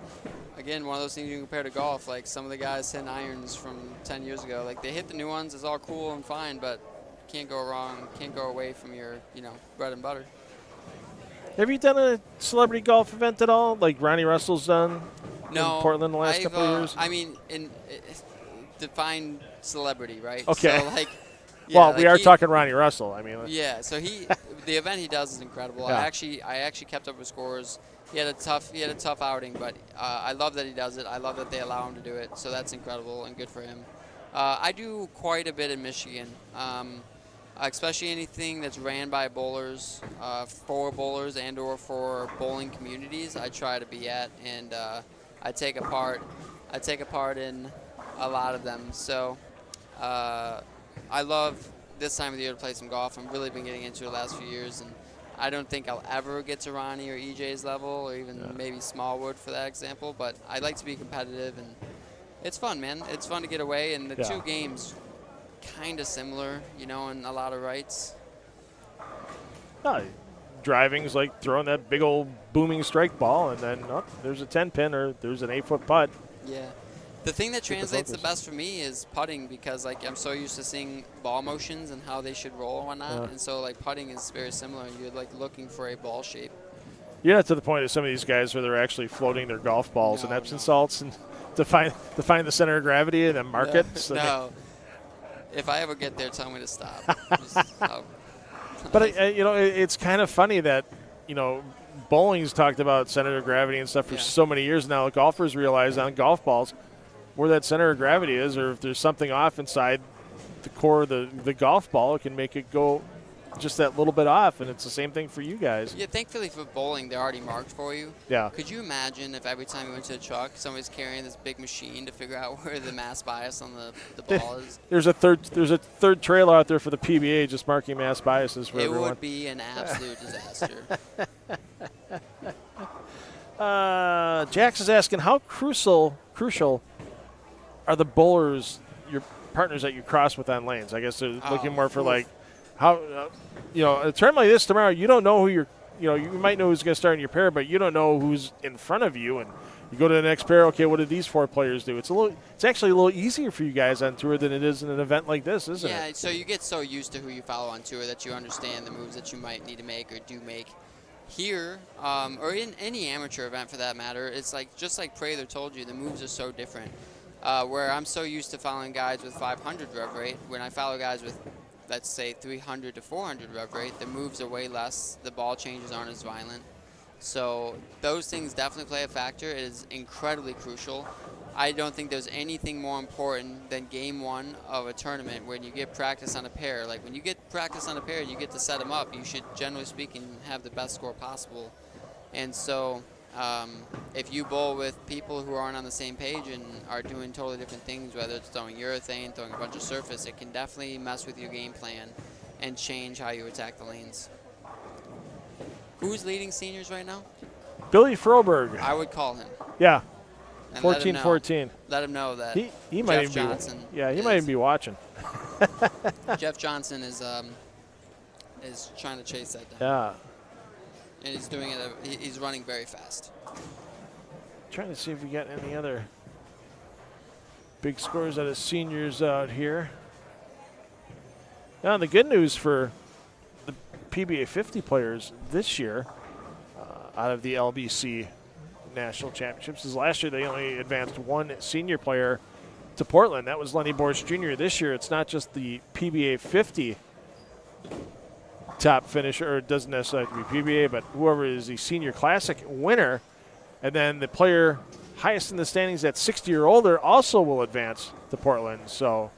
again, one of those things you can compare to golf. Like, some of the guys hitting irons from 10 years ago, like, they hit the new ones. It's all cool and fine, but can't go wrong. Can't go away from your, bread and butter. Have you done a celebrity golf event at all, like Ronnie Russell's done No, in Portland the last couple of years? I mean, define celebrity, right? Okay. So, like, well, we are talking Ronnie Russell. I mean, yeah. So the event he does is incredible. Yeah. I actually kept up with scores. He had a tough outing, but I love that he does it. I love that they allow him to do it. So that's incredible and good for him. I do quite a bit in Michigan. Especially anything that's ran by bowlers, for bowlers and/or for bowling communities, I try to be at, and I take a part in a lot of them. So I love this time of the year to play some golf. I've really been getting into it the last few years, and I don't think I'll ever get to Ronnie or EJ's level, or even maybe Smallwood for that example. But I like to be competitive, and it's fun, man. It's fun to get away, and the two games kind of similar, in a lot of rights. Driving's like throwing that big old booming strike ball, and then there's a 10-pin or there's an 8-foot putt. Yeah. The thing that translates the best for me is putting, because I'm so used to seeing ball motions and how they should roll and whatnot, and so putting is very similar. You're looking for a ball shape. You're not to the point of some of these guys where they're actually floating their golf balls in Epsom salts and to find the center of gravity and then mark it. So no. If I ever get there, tell me to stop. But it's kind of funny that bowling's talked about center of gravity and stuff for so many years now. Golfers realize on golf balls where that center of gravity is, or if there's something off inside the core of the golf ball, it can make it go just that little bit off, and it's the same thing for you guys. Yeah, thankfully for bowling, they're already marked for you. Yeah. Could you imagine if every time you went to a truck, somebody's carrying this big machine to figure out where the mass bias on the ball is? There's a third trailer out there for the PBA just marking mass biases for everyone. It would be an absolute disaster. Jax is asking, how crucial are the bowlers, your partners that you cross with on lanes? I guess they're looking more for how, a tournament like this tomorrow, you don't know who you might know who's going to start in your pair, but you don't know who's in front of you. And you go to the next pair, okay, what did these 4 players do? It's actually a little easier for you guys on tour than it is in an event like this, isn't it? Yeah, so you get so used to who you follow on tour that you understand the moves that you might need to make or do make. Here, or in any amateur event for that matter, it's just like Prather told you, the moves are so different. Where I'm so used to following guys with 500 rev rate, when I follow guys with, let's say, 300 to 400 rev rate, the moves are way less, the ball changes aren't as violent. So those things definitely play a factor. It is incredibly crucial. I don't think there's anything more important than game one of a tournament when you get practice on a pair. Like, when you get practice on a pair, you get to set them up. You should, generally speaking, have the best score possible. And so if you bowl with people who aren't on the same page and are doing totally different things, whether it's throwing urethane, throwing a bunch of surface, it can definitely mess with your game plan and change how you attack the lanes. Who's leading seniors right now? Billy Froberg. I would call him. Yeah. And 14-14. Let him know that he might Jeff Johnson. He might even be watching. Jeff Johnson is trying to chase that down. Yeah. And he's doing it. He's running very fast. Trying to see if we got any other big scores out of seniors out here. Now, the good news for the PBA 50 players this year out of the LBC National Championships is last year they only advanced one senior player to Portland. That was Lenny Borst Jr. This year it's not just the PBA 50 top finisher, or it doesn't necessarily have to be PBA, but whoever is the senior classic winner, and then the player highest in the standings at 60 or older also will advance to Portland. So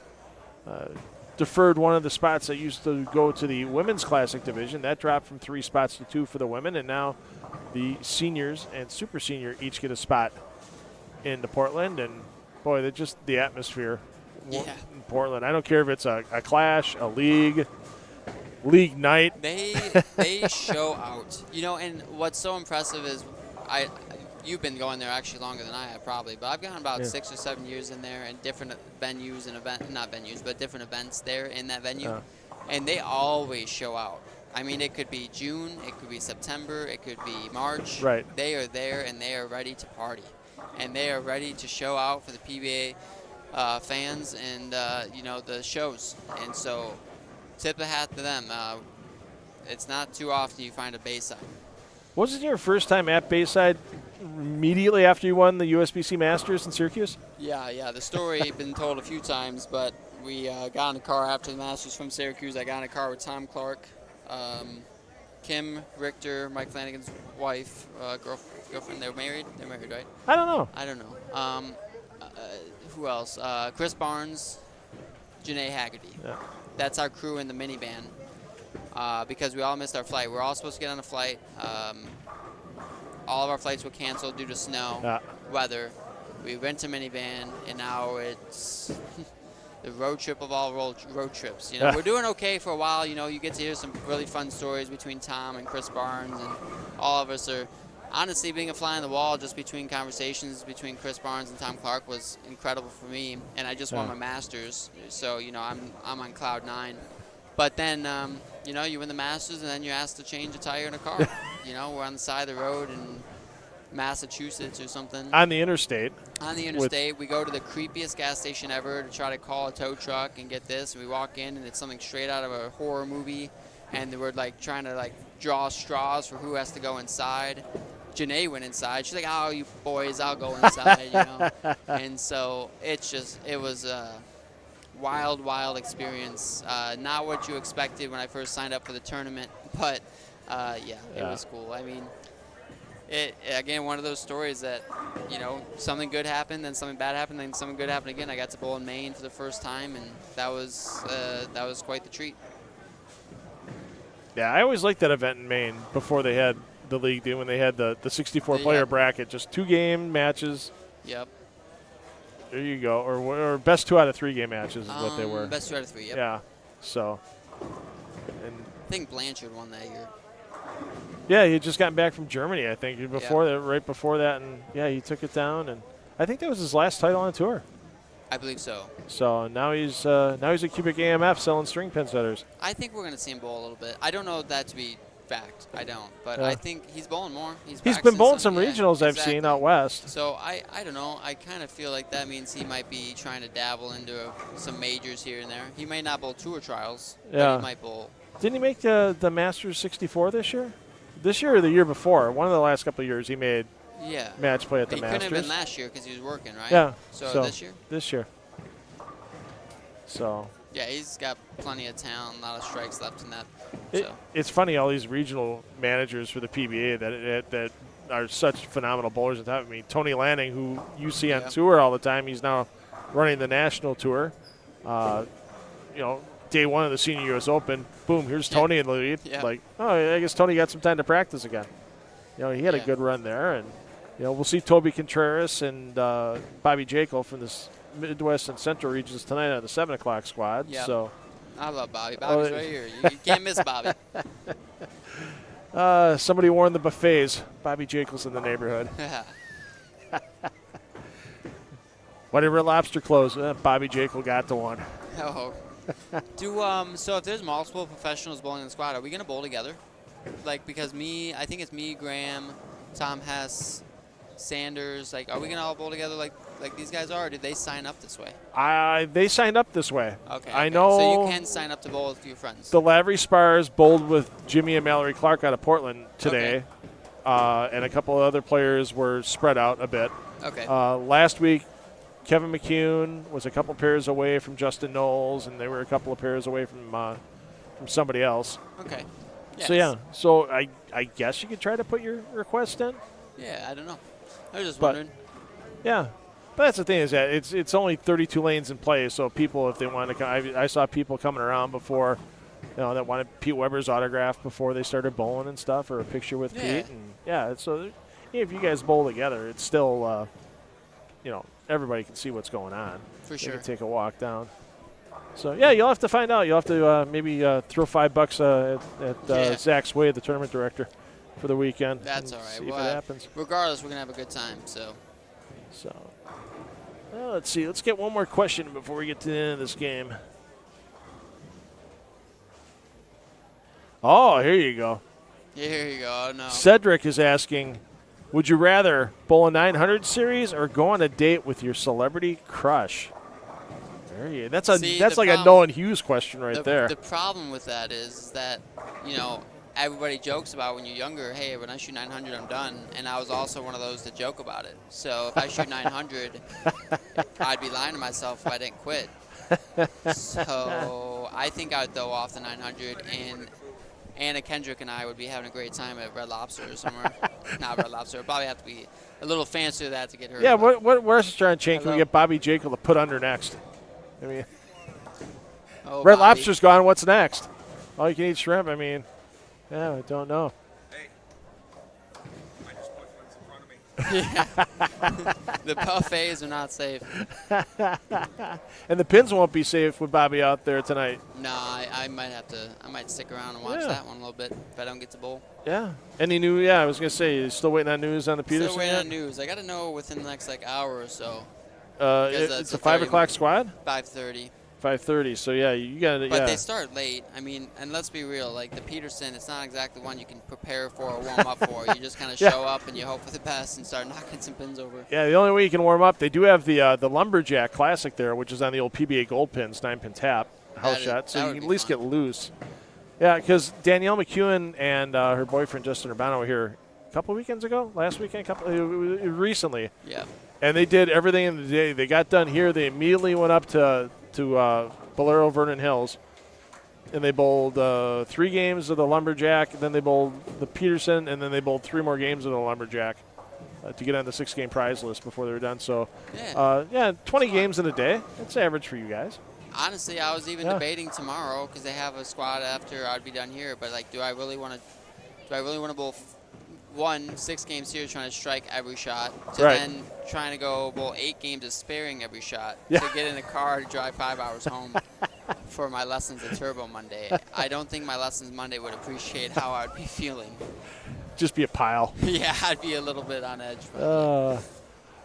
deferred one of the spots that used to go to the women's classic division. That dropped from 3 spots to 2 for the women, and now the seniors and super senior each get a spot into Portland. And boy, that just the atmosphere in Portland. I don't care if it's a clash, a league night. They show out. And what's so impressive is you've been going there actually longer than I have probably, but I've gone about 6 or 7 years in there and different venues and not venues, but different events there in that venue. And they always show out. I mean, it could be June, it could be September, it could be March. Right. They are there, and they are ready to party. And they are ready to show out for the PBA fans and, the shows. And so tip the hat to them. It's not too often you find a Bayside. Wasn't your first time at Bayside immediately after you won the USBC Masters in Syracuse? Yeah. The story has been told a few times, but we got in a car after the Masters from Syracuse. I got in a car with Tom Clark, Kim Richter, Mike Flanagan's wife, girlfriend. They're married? They're married, right? I don't know. I don't know. Who else? Chris Barnes, Janae Haggerty. Yeah. That's our crew in the minivan because we all missed our flight. We were all supposed to get on a flight. All of our flights were canceled due to snow, weather. We went to minivan, and now it's the road trip of all road trips. We're doing okay for a while. You get to hear some really fun stories between Tom and Chris Barnes, and all of us are honestly being a fly on the wall just between conversations between Chris Barnes and Tom Clark was incredible for me. And I just won my Masters, so I'm on cloud 9. But then you win the Masters, and then you're asked to change a tire in a car. We're on the side of the road in Massachusetts or something. On the interstate. On the interstate. We go to the creepiest gas station ever to try to call a tow truck and get this. And we walk in, and it's something straight out of a horror movie. And we're, trying to, draw straws for who has to go inside. Janae went inside. She's like, oh, you boys, I'll go inside, And so it was a wild experience. Not what you expected when I first signed up for the tournament, but it was cool. I mean, again, one of those stories that, something good happened, then something bad happened, then something good happened again. I got to bowl in Maine for the first time, and that was quite the treat. Yeah, I always liked that event in Maine before they had the league, when they had the 64-player bracket, just 2-game matches. Yep. There you go. Or best 2 out of 3 game matches is what they were. Best 2 out of 3, yep. Yeah. So. And I think Blanchard won that year. Yeah, he had just gotten back from Germany, I think, right before that. And, he took it down. And I think that was his last title on tour. I believe so. So now he's at Cubic AMF selling string pin setters. I think we're going to see him bowl a little bit. I don't know that to be fact. I don't. But I think he's bowling more. He's been bowling some regionals I've seen out west. So I don't know. I kind of feel like that means he might be trying to dabble into some majors here and there. He may not bowl tour trials, but he might bowl. Didn't he make the Masters 64 this year? This year or the year before? One of the last couple of years he made match play at the Masters. He couldn't have been last year because he was working, right? Yeah. So this year? This year. So. Yeah, he's got plenty of talent, a lot of strikes left in that. It's funny, all these regional managers for the PBA that are such phenomenal bowlers. I mean, Tony Lanning, who you see on tour all the time, he's now running the national tour. Day 1 of the Senior U.S. Open, boom, here's Tony in the lead. Yeah. I guess Tony got some time to practice again. He had a good run there. And, we'll see Toby Contreras and Bobby Jekyll from this Midwest and Central regions tonight on the 7 o'clock squad. Yep. So I love Bobby. Bobby's right here. You can't miss Bobby. Somebody warned the buffets. Bobby Jekyll's in the neighborhood. Whatever lobster close, Bobby Jekyll got to one. Oh. So if there's multiple professionals bowling in the squad, are we going to bowl together? Because I think it's me, Graham, Tom Hess, Sanders. Are we going to all bowl together like these guys are, or did they sign up this way? They signed up this way. Okay. I know. So you can sign up to bowl with your friends. The Lavery Spars bowled with Jimmy and Mallory Clark out of Portland today. And a couple of other players were spread out a bit. Okay. Last week, Kevin McCune was a couple pairs away from Justin Knowles, and they were a couple of pairs away from somebody else. Okay. Yes. So I guess you could try to put your request in. Yeah, I don't know. I was just wondering. Yeah. But that's the thing is that it's only 32 lanes in play, so people, if they want to come, I saw people coming around before, that wanted Pete Weber's autograph before they started bowling and stuff, or a picture with Pete. And so if you guys bowl together, it's still, everybody can see what's going on. For sure. They can take a walk down. So, you'll have to find out. You'll have to maybe throw $5 at Zach Sway, the tournament director, for the weekend. That's all right. See if it happens. Regardless, we're going to have a good time. So, let's see. Let's get one more question before we get to the end of this game. Oh, here you go. Here you go. No. Cedric is asking, would you rather bowl a 900 series or go on a date with your celebrity crush? There you. That's like a Nolan Hughes question right there. The problem with that is that, you know, everybody jokes about when you're younger, hey, when I shoot 900, I'm done. And I was also one of those that joke about it. So if I shoot 900, I'd be lying to myself if I didn't quit. So I think I would throw off the 900, and Anna Kendrick and I would be having a great time at Red Lobster or somewhere. Not Red Lobster. It'd probably have to be a little fancier than that to get her. Yeah, what restaurant chain can we get Bobby Jekyll to put under next? I mean, Red Lobster's gone. What's next? All you can eat shrimp. I mean, yeah, I don't know. Hey, I just put ones in front of me. Yeah. The buffets are not safe. And the pins won't be safe with Bobby out there tonight. No, I might have to. I might stick around and watch that one a little bit if I don't get to bowl. Yeah. Any new? Yeah, I was gonna say, you still waiting on news on the Peterson? Still waiting on news. I got to know within the next hour or so. It's a 5 o'clock squad. 5:30. 5:30. So yeah, you got it. But yeah. they start late. I mean, and let's be real. Like the Peterson, it's not exactly one you can prepare for or warm up for. You just kind of show up and you hope for the best and start knocking some pins over. Yeah, the only way you can warm up, they do have the Lumberjack Classic there, which is on the old PBA Gold Pins 9-pin tap house shot, so you can at least get loose. Yeah, because Danielle McEwen and her boyfriend Justin Urbano were here a couple weekends ago, last weekend, recently. Yeah. And they did everything in the day. They got done here. They immediately went up to Bolero Vernon Hills, and they bowled 3 games of the Lumberjack, and then they bowled the Peterson, and then they bowled 3 more games of the Lumberjack to get on the 6-game prize list before they were done. So, 20 games in a day. That's average for you guys. Honestly, I was even debating tomorrow because they have a squad after I'd be done here. But like, do I really want to bowl 6 games here trying to strike every shot to then trying to go bowl 8 games of sparing every shot to get in a car to drive 5 hours home for my lessons at Turbo Monday? I don't think my lessons Monday would appreciate how I'd be feeling. Just be a pile. Yeah, I'd be a little bit on edge. All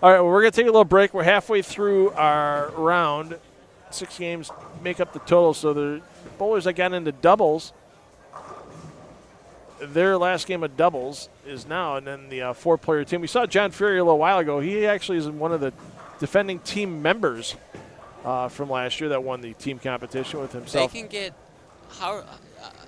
right, well, we're going to take a little break. We're halfway through our round. 6 games make up the total, so the bowlers that got into doubles, their last game of doubles is now, and then the 4-player team. We saw John Fury a little while ago. He actually is one of the defending team members from last year that won the team competition with himself. They can get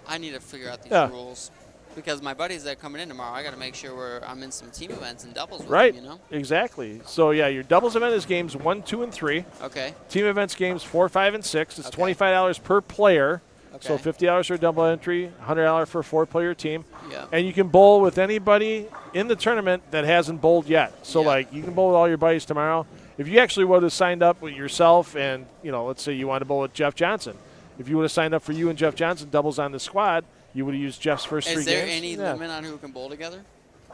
I need to figure out these rules because my buddies that are coming in tomorrow, I got to make sure I'm in some team events and doubles with them, you know? Exactly. So, yeah, your doubles event is games 1, 2, and 3. Okay. Team events games 4, 5, and 6. It's $25 per player. Okay. So $50 for a double entry, $100 for a 4-player team. Yeah. And you can bowl with anybody in the tournament that hasn't bowled yet. So, like, you can bowl with all your buddies tomorrow. If you actually would have signed up with yourself and, let's say you want to bowl with Jeff Johnson. If you would have signed up for you and Jeff Johnson doubles on the squad, you would have used Jeff's first 3 games. Is there any limit on who can bowl together?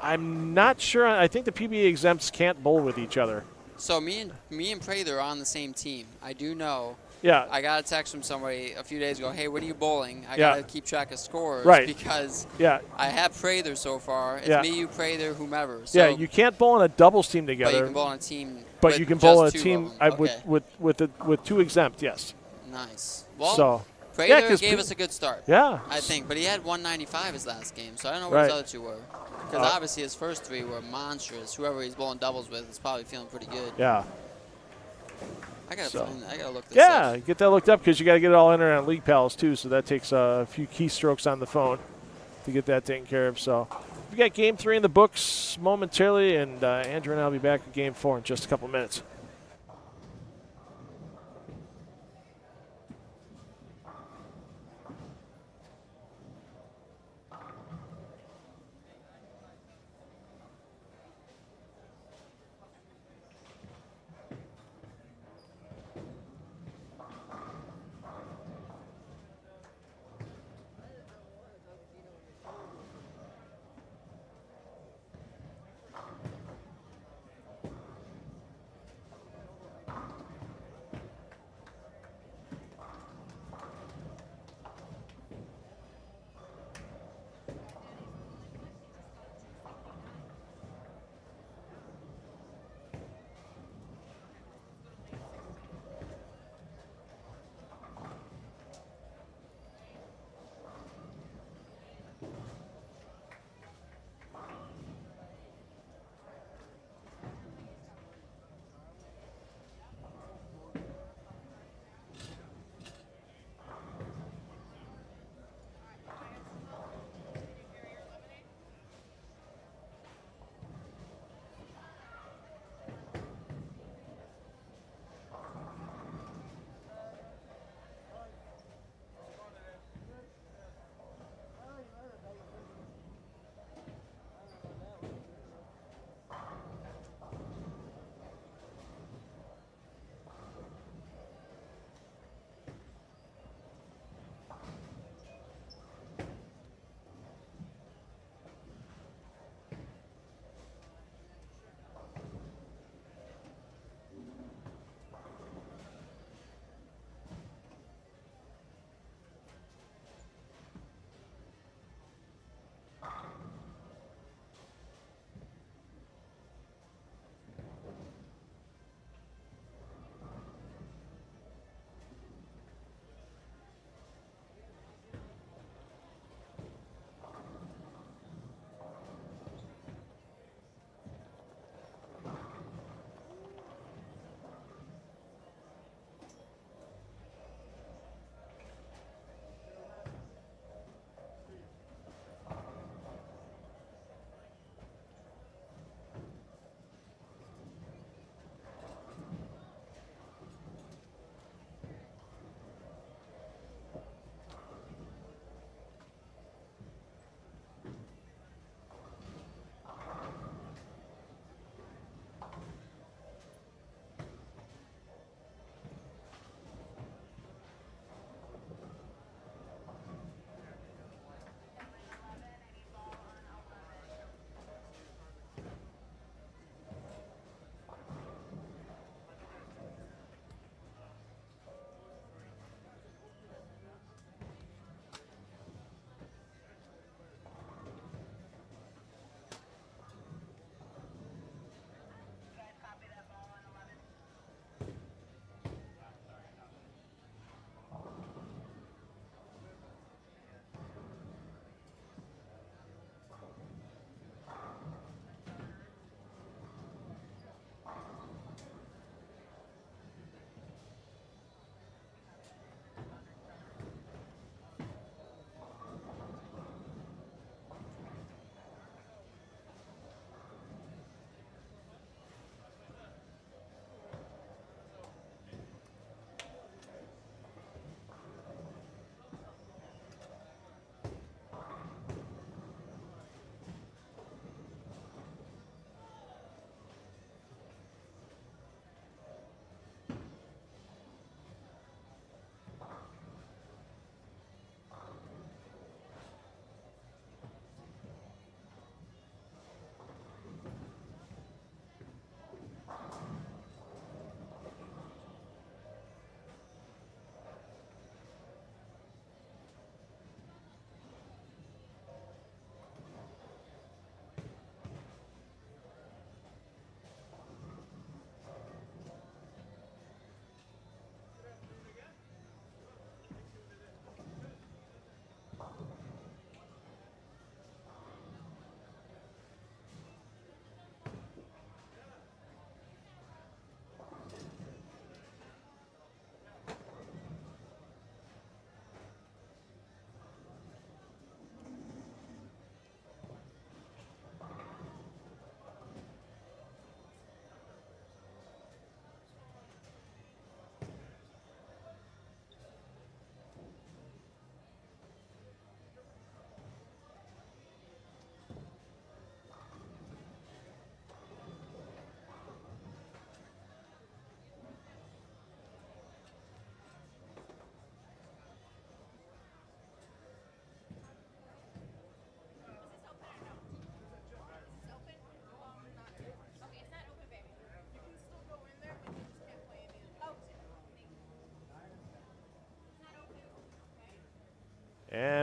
I'm not sure. I think the PBA exempts can't bowl with each other. So me and Prather are on the same team. I do know. Yeah. I got a text from somebody a few days ago. Hey, when are you bowling? I got to keep track of scores. Right. Because I have Prather so far. It's me, you, Prather, whomever. So, yeah, you can't bowl on a doubles team together. But you can bowl on a team. But you can bowl on a just team with 2 exempt, yes. Nice. Well, so, Prather gave us a good start. Yeah. I think. But he had 195 his last game, so I don't know what his other 2 were. Because obviously his first 3 were monstrous. Whoever he's bowling doubles with is probably feeling pretty good. Yeah. I gotta look this up. Yeah, get that looked up because you got to get it all entered on League Pals too. So that takes a few keystrokes on the phone to get that taken care of. So we got Game 3 in the books momentarily, and Andrew and I will be back with Game 4 in just a couple minutes.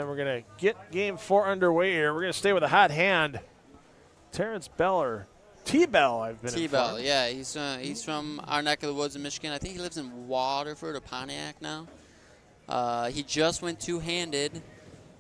And we're going to get game 4 underway here. We're going to stay with a hot hand. Terrence Beller. T-Bell, I've been T-Bell, informed. yeah. He's from our neck of the woods in Michigan. I think he lives in Waterford or Pontiac now. He just went two-handed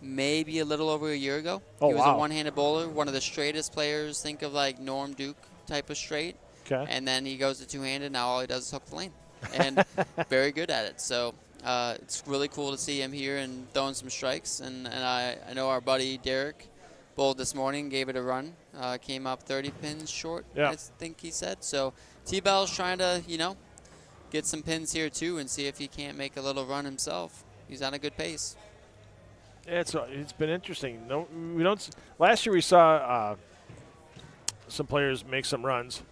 maybe a little over a year ago. Oh, he was wow. a one-handed bowler, one of the straightest players. Think of like Norm Duke type of straight. Okay. And then he goes to two-handed. Now all he does is hook the lane. And very good at it. So it's really cool to see him here and throwing some strikes. And I know our buddy Derek bowled this morning, gave it a run. Came up 30 pins short, yeah. I think he said. So T-Bell's trying to, get some pins here too and see if he can't make a little run himself. He's on a good pace. Yeah, it's been interesting. No, we don't. Last year we saw some players make some runs.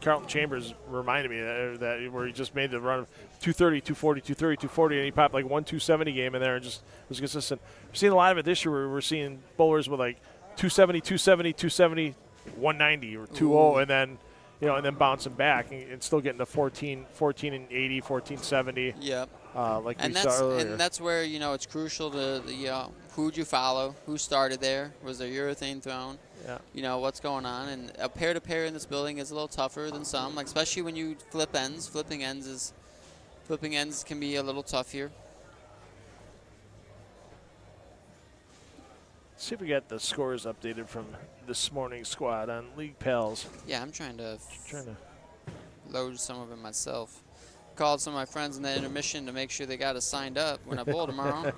Carlton Chambers reminded me that where he just made the run of 230, 240, 230, 240, and he popped like 270 game in there and just was consistent. We're seeing a lot of it this year where we're seeing bowlers with like 270, 270, 270, 190 or 2-0, and then and then bouncing back and still getting to 14 and 80, 1470. Yep. Like and we saw earlier. And that's where wit's crucial to who'd you follow, who started there, was there urethane thrown, what's going on, and a pair to pair in this building is a little tougher than some, like especially when you flip ends. Flipping ends can be a little tough here. See if we got the scores updated from this morning's squad on League Pals. Yeah, I'm trying to load some of it myself. Called some of my friends in the intermission to make sure they got us signed up when I bowl tomorrow.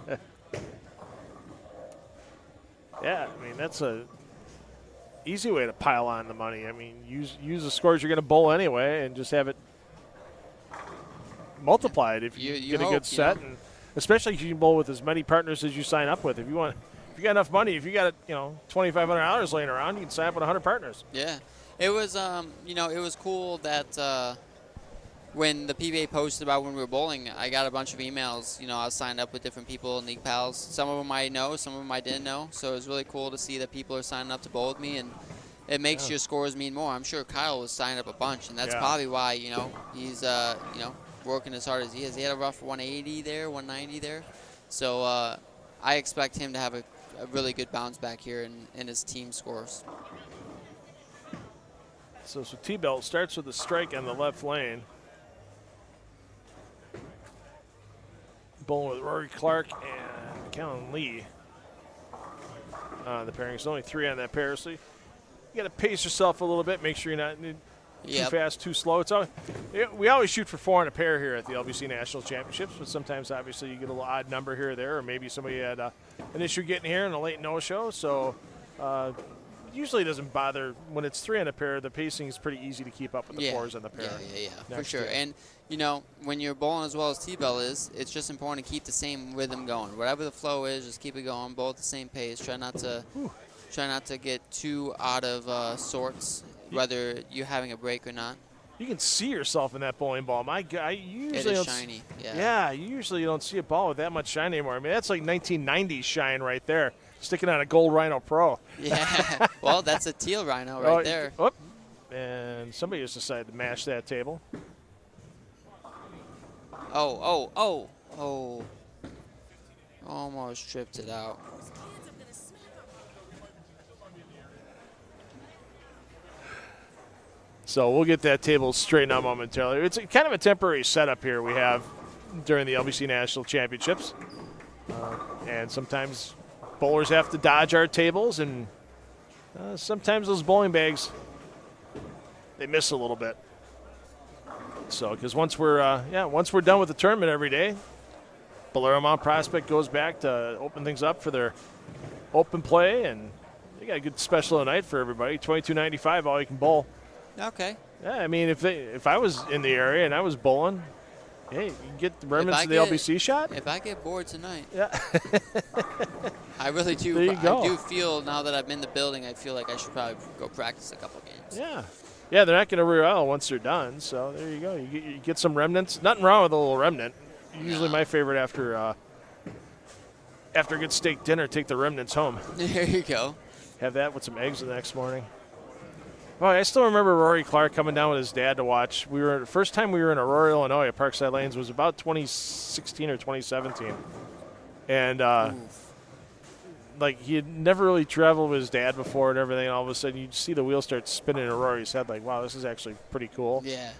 Yeah, I mean, that's a easy way to pile on the money. I mean, use the scores you're going to bowl anyway and just have it multiplied if you get a good set. And especially if you can bowl with as many partners as you sign up with. If you got enough money, if you got $2,500 laying around, you can sign up with 100 partners. Yeah, it was it was cool that when the PBA posted about when we were bowling, I got a bunch of emails. I was signed up with different people in League Pals. Some of them I know, some of them I didn't know. So it was really cool to see that people are signing up to bowl with me, and it makes your scores mean more. I'm sure Kyle was signed up a bunch, and that's probably why he's working as hard as he is. He had a rough 180 there, 190 there. So I expect him to have a really good bounce back here in his team scores. So T-Belt starts with a strike on the left lane. Bowling with Rory Clark and Kellen Lee. The pairing is only 3 on that pair, so you got to pace yourself a little bit. Make sure you're not too fast, too slow. We always shoot for 4 on a pair here at the LBC National Championships, but sometimes obviously you get a little odd number here or there, or maybe somebody had an issue getting here in a late no-show. So usually it doesn't bother. When it's 3 on a pair, the pacing is pretty easy to keep up with the 4s on the pair. Yeah, for sure. And when you're bowling as well as T-Bell is, it's just important to keep the same rhythm going. Whatever the flow is, just keep it going. Bowl at the same pace. Try not to get too out of sorts, whether you're having a break or not. You can see yourself in that bowling ball. My God, usually it is shiny. You usually don't see a ball with that much shine anymore. I mean, that's like 1990s shine right there, sticking on a gold Rhino Pro. Yeah, well, that's a teal Rhino right there. Whoop. And somebody just decided to mash that table. Oh. Almost tripped it out. So we'll get that table straightened out momentarily. It's kind of a temporary setup here we have during the LBC National Championships. And sometimes bowlers have to dodge our tables, and sometimes those bowling bags, they miss a little bit. So, because once we're done with the tournament every day, Bolero Mount Prospect goes back to open things up for their open play, and they got a good special tonight for everybody. $22.95, all you can bowl. Okay. Yeah, I mean, if I was in the area and I was bowling, hey, you can get the remnants of the LBC shot. If I get bored tonight, yeah, I really do. There you go. I do feel now that I'm in the building, I feel like I should probably go practice a couple games. Yeah, they're not going to rear oil once they're done. So there you go. You get some remnants. Nothing wrong with a little remnant. Usually my favorite after a good steak dinner, take the remnants home. There you go. Have that with some eggs the next morning. Oh, I still remember Rory Clark coming down with his dad to watch. The first time we were in Aurora, Illinois at Parkside Lanes was about 2016 or 2017. And like he had never really traveled with his dad before and everything. And all of a sudden, you see the wheel start spinning in Rory's head. Like, wow, this is actually pretty cool. Yeah.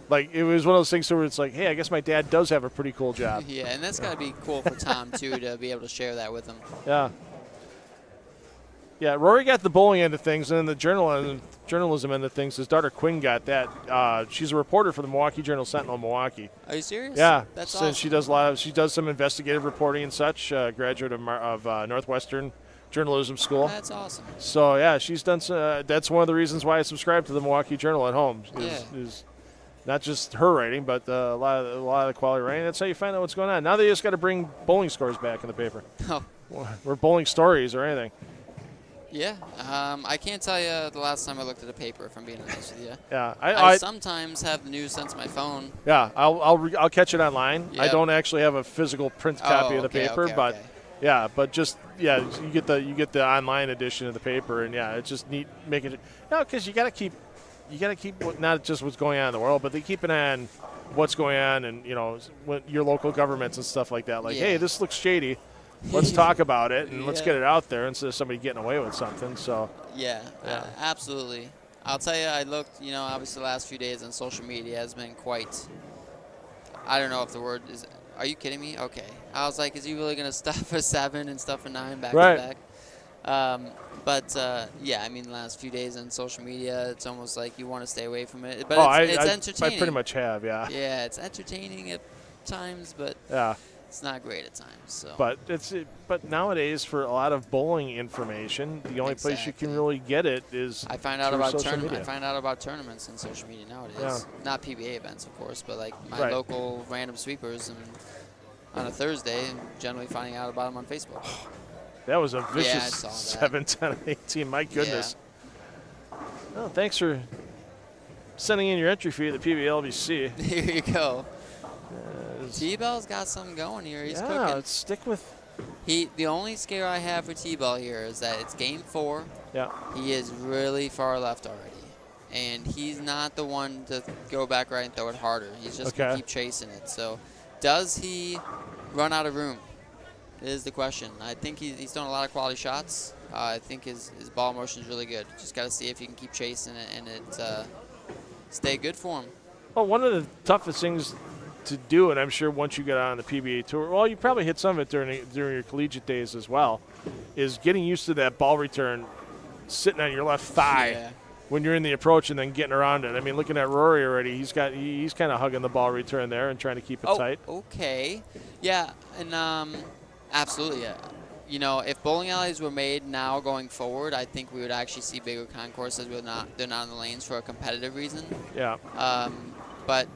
Like it was one of those things where it's like, hey, I guess my dad does have a pretty cool job. Yeah, and that's got to be cool for Tom too to be able to share that with him. Yeah. Yeah, Rory got the bowling end of things, and then the journalism end of things. His daughter Quinn got that. She's a reporter for the Milwaukee Journal-Sentinel, Milwaukee. Are you serious? Yeah, That's so awesome. she does some investigative reporting and such. Graduate of Northwestern Journalism School. That's awesome. So yeah, she's done. That's one of the reasons why I subscribe to the Milwaukee Journal at home. Is not just her writing, but a lot of the quality writing. That's how you find out what's going on. Now they just got to bring bowling scores back in the paper, Oh. or bowling stories or anything. Yeah, I can't tell you the last time I looked at a paper, if I'm being honest with you. Yeah, I sometimes have the news sent to my phone. Yeah, I'll catch it online. I Yep. don't actually have a physical print copy of the okay, paper, okay, but okay. yeah, but just you get the online edition of the paper, and yeah, it's just neat making it. Because you got to keep not just what's going on in the world, but they keep an eye on what's going on, and your local governments and stuff like that. Like, Yeah. hey, this looks shady. Let's talk about it and let's Yeah. get it out there instead of somebody getting away with something. So Yeah, absolutely. I'll tell you, I looked, obviously the last few days on social media has been quite, I don't know if the word is, are you kidding me? Okay. I was like, is he really going to stuff a 7 and stuff a 9 back Right. to back? Yeah, I mean, the last few days on social media, it's almost like you want to stay away from it. But it's entertaining. I pretty much have, yeah. Yeah, it's entertaining at times, but Yeah. it's not great at times. So. But nowadays, for a lot of bowling information, the only place you can Exactly. really get it is I find out through about social media. I find out about tournaments on social media nowadays. Yeah. Not PBA events, of course, but like my Right. local random sweepers, and on a Thursday, and generally finding out about them on Facebook. That was a vicious I saw that. 7, 10, 18. My goodness. Well, thanks for sending in your entry fee to the PBA LBC. Here you go. It's- T-Bell's got something going here. He's yeah, cooking. let's stick with. The only scare I have for T-Bell here is that it's game 4. Yeah. He is really far left already. And he's not the one to go back right and throw it harder. He's just going to Okay. keep chasing it. So does he run out of room is the question. I think he's done a lot of quality shots. I think his ball motion is really good. Just got to see if he can keep chasing it and it stay good for him. Well, one of the toughest things to do, and I'm sure once you get on the PBA tour, well, you probably hit some of it during your collegiate days as well, is getting used to that ball return sitting on your left thigh. Yeah. When you're in the approach and then getting around it. I mean, looking at Rory already, he's kind of hugging the ball return there and trying to keep it tight. Okay. Yeah, and absolutely. Yeah. If bowling alleys were made now going forward, I think we would actually see bigger concourses. They're not in the lanes for a competitive reason. Yeah. But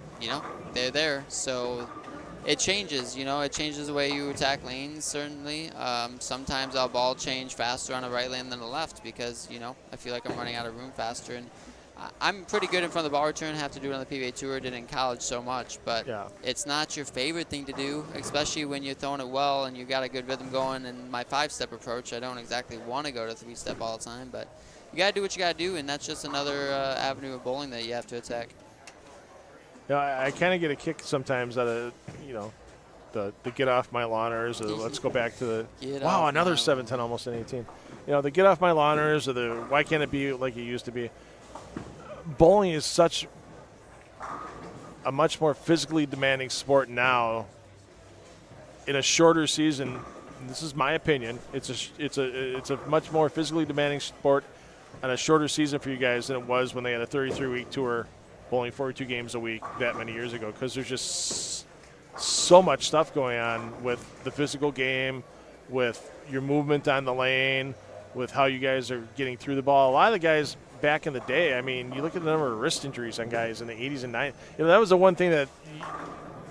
they're there, so it changes. It changes the way you attack lanes. Certainly, sometimes I'll ball change faster on the right lane than the left because I feel like I'm running out of room faster. And I'm pretty good in front of the ball return. Have to do it on the PBA Tour. Did it in college so much, but Yeah. it's not your favorite thing to do, especially when you're throwing it well and you got a good rhythm going. And my 5-step approach, I don't exactly want to go to 3-step all the time, but you got to do what you got to do, and that's just another avenue of bowling that you have to attack. Yeah, I kind of get a kick sometimes out of, the get off my lawners, or let's go back to the, Get wow, off another my 7-10, almost an 18. The get off my lawners, or the why can't it be like it used to be. Bowling is such a much more physically demanding sport now. In a shorter season, this is my opinion, it's a much more physically demanding sport on a shorter season for you guys than it was when they had a 33-week tour, bowling 42 games a week that many years ago, because there's just so much stuff going on with the physical game, with your movement on the lane, with how you guys are getting through the ball. A lot of the guys back in the day, I mean, you look at the number of wrist injuries on guys in the 80s and 90s. That was the one thing that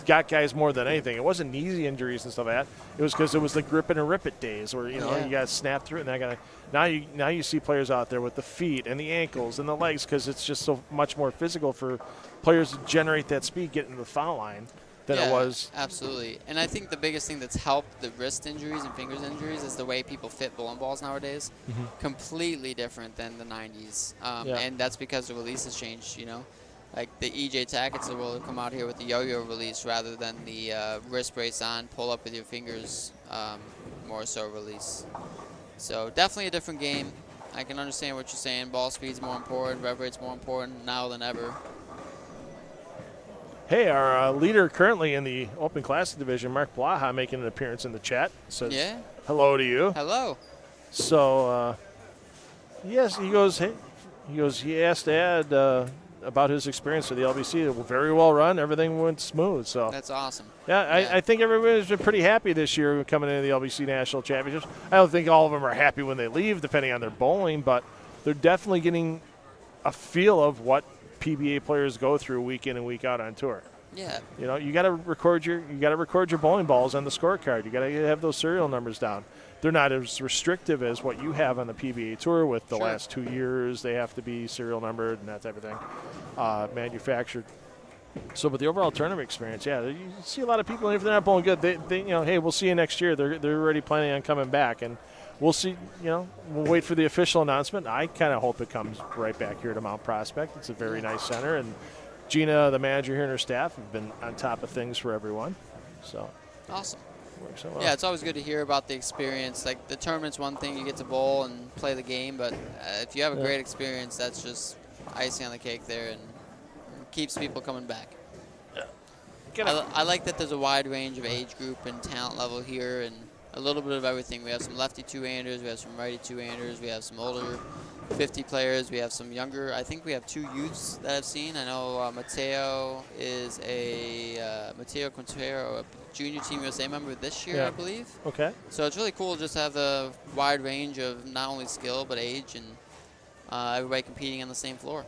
got guys more than anything. It wasn't knee injuries and stuff like that. It was because it was the grip it and rip it days where, you got snapped through it and that kind of. Now you see players out there with the feet and the ankles and the legs because it's just so much more physical for players to generate that speed getting to the foul line than it was. Absolutely. And I think the biggest thing that's helped the wrist injuries and fingers injuries is the way people fit bowling balls nowadays. Completely different than the 90s. And that's because the release has changed, Like the EJ Tackett's of the world have come out here with the yo-yo release rather than the wrist brace on, pull up with your fingers, more so release. So definitely a different game. I can understand what you're saying. Ball speed's more important. Rev rate's more important now than ever. Hey, our leader currently in the Open Classic division, Mark Blaha, making an appearance in the chat. Says Yeah. hello to you. Hello. So, yes, he goes, he asked Ed about his experience with the LBC. It was very well run. Everything went smooth. So That's awesome. yeah, I think everybody's been pretty happy this year coming into the LBC National Championships. I don't think all of them are happy when they leave, depending on their bowling, but they're definitely getting a feel of what PBA players go through week in and week out on tour. Yeah. You know, you got to record your bowling balls on the scorecard. You got to have those serial numbers down. They're not as restrictive as what you have on the PBA Tour with the Sure. last 2 years. They have to be serial numbered and that type of thing, manufactured. So, but the overall tournament experience, yeah, you see a lot of people, and if they're not bowling good, they hey, we'll see you next year. They're already planning on coming back, and we'll see. We'll wait for the official announcement. I kind of hope it comes right back here to Mount Prospect. It's a very nice center, and Gina, the manager here, and her staff have been on top of things for everyone. So Awesome. works out well. Yeah, it's always good to hear about the experience. Like, the tournament's one thing, you get to bowl and play the game, but if you have a great experience, that's just icing on the cake there and keeps people coming back. I like that there's a wide range of age group and talent level here, and a little bit of everything. We have some lefty two-handers, we have some righty two-handers, we have some older 50 players, we have some younger. I think we have 2 youths that I've seen. I know Mateo is Mateo Quintero, a junior Team USA member this year, I believe. Okay. So it's really cool just to have the wide range of not only skill but age, and everybody competing on the same floor.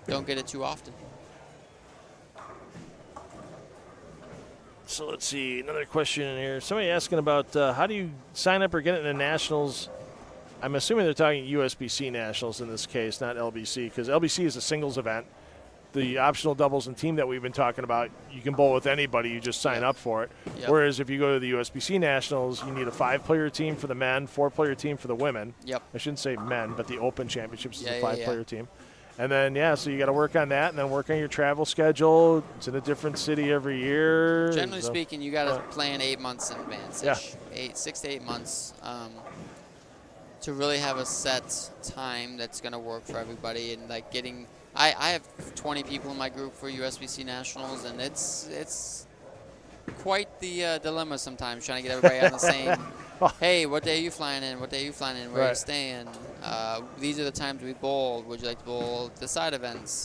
Don't get it too often. So let's see, another question in here. Somebody asking about how do you sign up or get into nationals? I'm assuming they're talking USBC nationals in this case, not LBC, because LBC is a singles event. The optional doubles and team that we've been talking about, you can bowl with anybody, you just sign up for it. Yep. Whereas if you go to the USBC nationals, you need a 5-player team for the men, 4-player team for the women. Yep. I shouldn't say men, but the Open Championships is a Yeah, 5-player team. And then, so you got to work on that and then work on your travel schedule. It's in a different city every year. Generally speaking, you got to plan 8 months in advance. Yeah. 6 to 8 months to really have a set time that's going to work for everybody. And like getting, I have 20 people in my group for USBC Nationals, and it's quite the dilemma sometimes trying to get everybody on the same. Hey, what day are you flying in? What day are you flying in? Where are you staying? These are the times we bowl. Would you like to bowl the side events?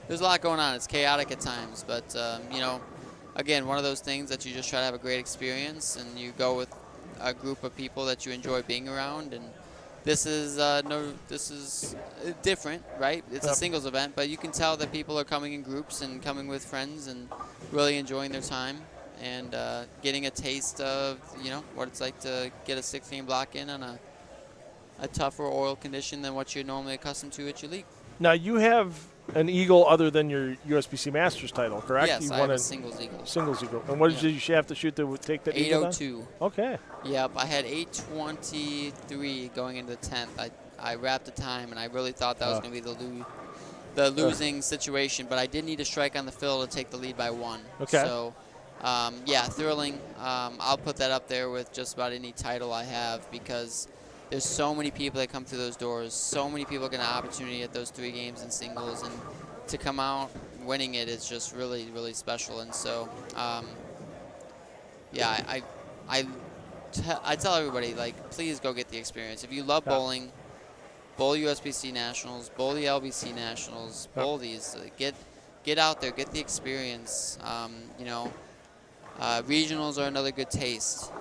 There's a lot going on. It's chaotic at times, but again, one of those things that you just try to have a great experience, and you go with a group of people that you enjoy being around. And this is different, right? It's a singles event, but you can tell that people are coming in groups and coming with friends and really enjoying their time. And getting a taste of, what it's like to get a 16 block in on a tougher oil condition than what you're normally accustomed to at your league. Now, you have an eagle other than your USBC Masters title, correct? Yes, you I have a singles eagle. Singles eagle. And what did you have to shoot to take that eagle down? 802. Okay. Yep, I had 823 going into the 10th. I wrapped the time, and I really thought that was going to be the losing situation, but I did need a strike on the fill to take the lead by 1. Okay. So, thrilling. I'll put that up there with just about any title I have, because there's so many people that come through those doors. So many people get an opportunity at those 3 games in singles, and to come out winning it is just really, really special. And so, I tell everybody, like, please go get the experience. If you love bowling, bowl USBC Nationals, bowl the LBC Nationals, bowl these. Get out there, get the experience. Regionals are another good taste.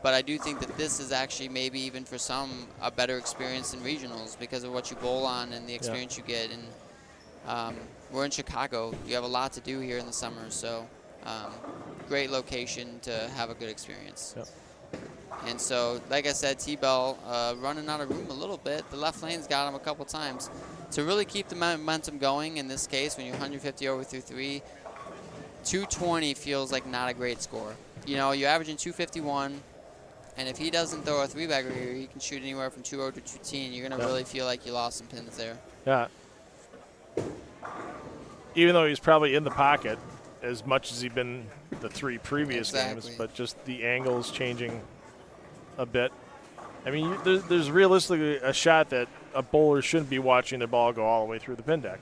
But I do think that this is actually maybe even for some a better experience than regionals because of what you bowl on and the experience you get. And we're in Chicago. You have a lot to do here in the summer, so great location to have a good experience. Yep. And so, like I said, T-Bell running out of room a little bit. The left lane's got him a couple times. To really keep the momentum going in this case, when you're 150 over through 3, 220 feels like not a great score. You're averaging 251, and if he doesn't throw a 3-bagger here, he can shoot anywhere from 2-0 to 210. You're going to really feel like you lost some pins there. Yeah. Even though he's probably in the pocket as much as he's been the 3 previous games, but just the angles changing a bit. I mean, there's realistically a shot that a bowler shouldn't be watching the ball go all the way through the pin deck.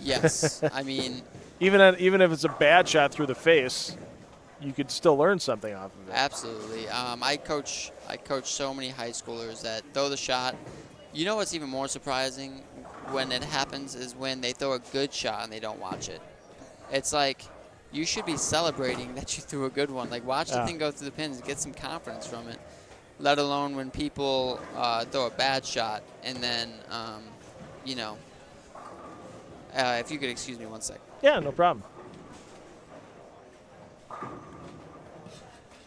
Yes. I mean, Even if it's a bad shot through the face, you could still learn something off of it. absolutely. I coach so many high schoolers that throw the shot. You know what's even more surprising when it happens is when they throw a good shot and they don't watch it. It's like you should be celebrating that you threw a good one. Like watch the thing go through the pins and get some confidence from it. Let alone when people throw a bad shot and then, you know, if you could excuse me 1 sec. Yeah, no problem.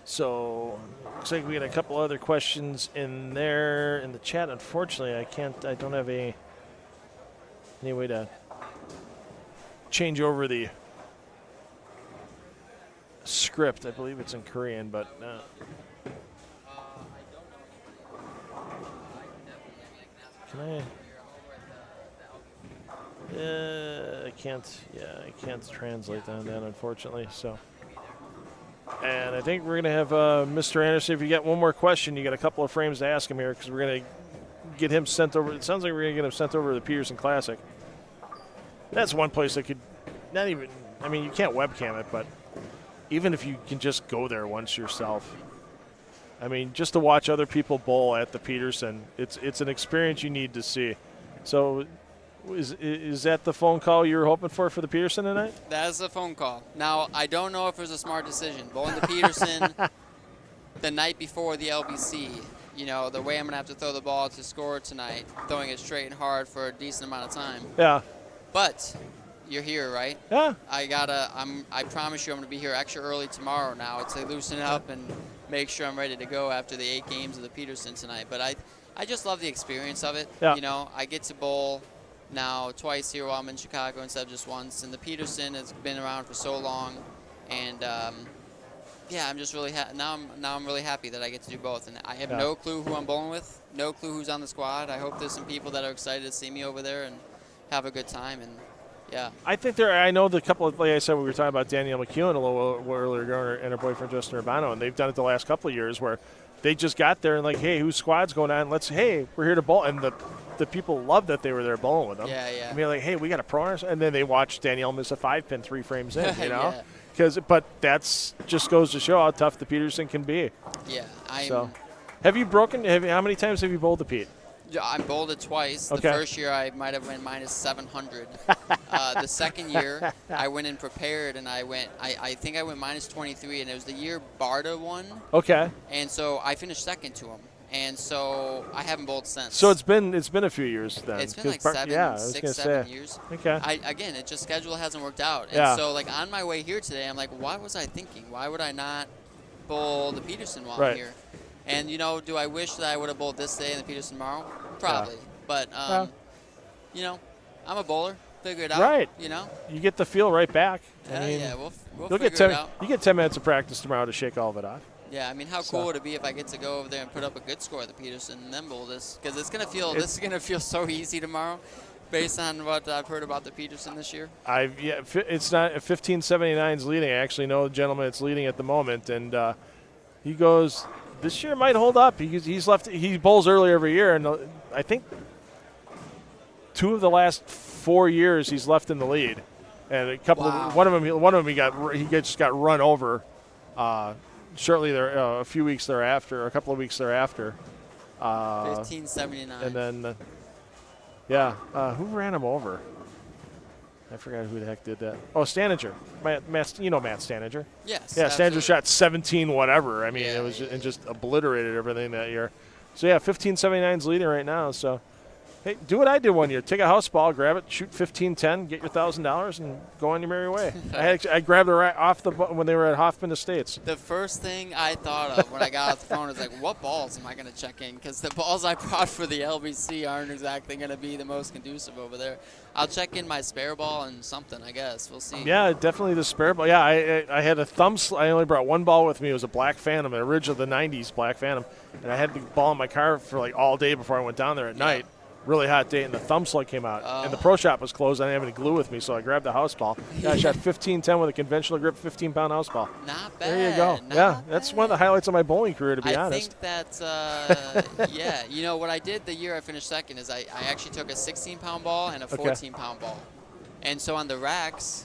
So, looks like we got a couple other questions in there in the chat. Unfortunately, I don't have any way to change over the script. I believe it's in Korean, but can I? I can't. Yeah, I can't translate that, unfortunately. So, and I think we're gonna have Mr. Anderson. If you got one more question, you got a couple of frames to ask him here because we're gonna get him sent over. It sounds like we're gonna get him sent over to the Peterson Classic. That's one place that could not even. I mean, you can't webcam it, but even if you can just go there once yourself. I mean, just to watch other people bowl at the Peterson, it's an experience you need to see. So. Is that the phone call you were hoping for the Peterson tonight? That's a phone call. Now, I don't know if it was a smart decision. Bowling the Peterson the night before the LBC, you know, the way I'm going to have to throw the ball to score tonight, throwing it straight and hard for a decent amount of time. Yeah. But you're here, right? Yeah. I promise you I'm going to be here extra early tomorrow now to loosen up and make sure I'm ready to go after the 8 games of the Peterson tonight. But I just love the experience of it. Yeah. You know, I get to bowl now twice here while I'm in Chicago instead of just once. And the Peterson has been around for so long. And, yeah, I'm just really now I'm really happy that I get to do both. And I have no clue who I'm bowling with, no clue who's on the squad. I hope there's some people that are excited to see me over there and have a good time. And, yeah. I think I know the couple of, like I said, we were talking about Danielle McEwen a little earlier and her boyfriend Justin Urbano, and they've done it the last couple of years where they just got there and like, hey, whose squad's going on? We're here to bowl. And the people loved that they were there bowling with them. Yeah, yeah. I mean, like, hey, we got a pro, and then they watched Danielle miss a 5-pin 3 frames in, you know? Yeah. But that's just goes to show how tough the Peterson can be. Yeah. Have you broken? How many times have you bowled the Pete? I bowled it twice. Okay. The first year I might have went minus 700. The second year I went in prepared and I think I went minus 23, and it was the year Barta won. Okay. And so I finished second to him. And so I haven't bowled since. So it's been a few years then. It's been like 7 years. Okay. Again, it just schedule hasn't worked out. And Yeah. so like on my way here today, I'm like, what was I thinking? Why would I not bowl the Peterson while I'm here? And, you know, do I wish that I would have bowled this day and the Peterson tomorrow? Probably. But, you know, I'm a bowler. Figure it out. Right. You know? You get the feel right back. Yeah, we'll you'll figure get it out. You get 10 minutes of practice tomorrow to shake all of it off. Yeah, I mean, how cool would it be if I get to go over there and put up a good score at the Peterson and then bowl this? Because this is gonna feel so easy tomorrow, based on what I've heard about the Peterson this year. It's not 1579's leading. I actually know the gentleman that's leading at the moment, and he goes, this year might hold up. He bowls early every year, and I think 2 of the last 4 years he's left in the lead, and a couple of one of them he just got run over. Shortly there, a couple of weeks thereafter. 1579. And then, who ran him over? I forgot who the heck did that. Oh, Staniger. Matt, you know Matt Staniger. Yes. Yeah, absolutely. Staniger shot 17 whatever. I mean, Yeah, it was just obliterated everything that year. So, 1579's leading right now. So, hey, do what I did one year. Take a house ball, grab it, shoot 15-10, get your $1,000, and go on your merry way. I grabbed it right off when they were at Hoffman Estates. The first thing I thought of when I got off the phone was like, what balls am I going to check in? Because the balls I brought for the LBC aren't exactly going to be the most conducive over there. I'll check in my spare ball and something, I guess. We'll see. Yeah, definitely the spare ball. Yeah, I had a I only brought one ball with me. It was a Black Phantom, an original the 90s Black Phantom. And I had the ball in my car for like all day before I went down there at night. really hot day, and the thumb slug came out. And the pro shop was closed. I didn't have any glue with me, so I grabbed the house ball. Yeah, I shot 15-10 with a conventional grip, 15-pound house ball. Not bad. There you go. Yeah, that's one of the highlights of my bowling career, to be honest. I think that's, yeah. You know, what I did the year I finished second is I actually took a 16-pound ball and a 14-pound ball. And so on the racks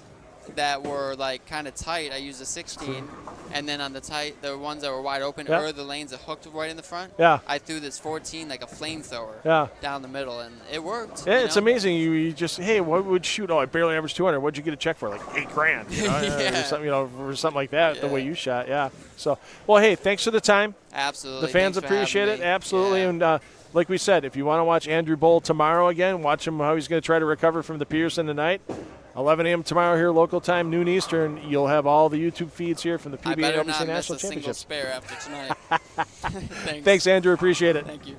that were like kind of tight, I used a 16, and then on the ones that were wide open, or the lanes that hooked right in the front, I threw this 14 like a flamethrower down the middle, and it worked. Yeah, it's amazing. You just, hey, what would you shoot? Oh, I barely averaged 200. What'd you get a check for? Like $8,000, you know, or something, you know, or something like that. The way you shot, So, well, hey, thanks for the time. Absolutely. The fans appreciate it. Absolutely, and. Like we said, if you want to watch Andrew bowl tomorrow again, watch him how he's going to try to recover from the Pearson tonight. 11 a.m. tomorrow here, local time, noon Eastern. You'll have all the YouTube feeds here from the PBA LBC National Championships. Single spare after tonight. Thanks, Andrew. Appreciate it. Thank you.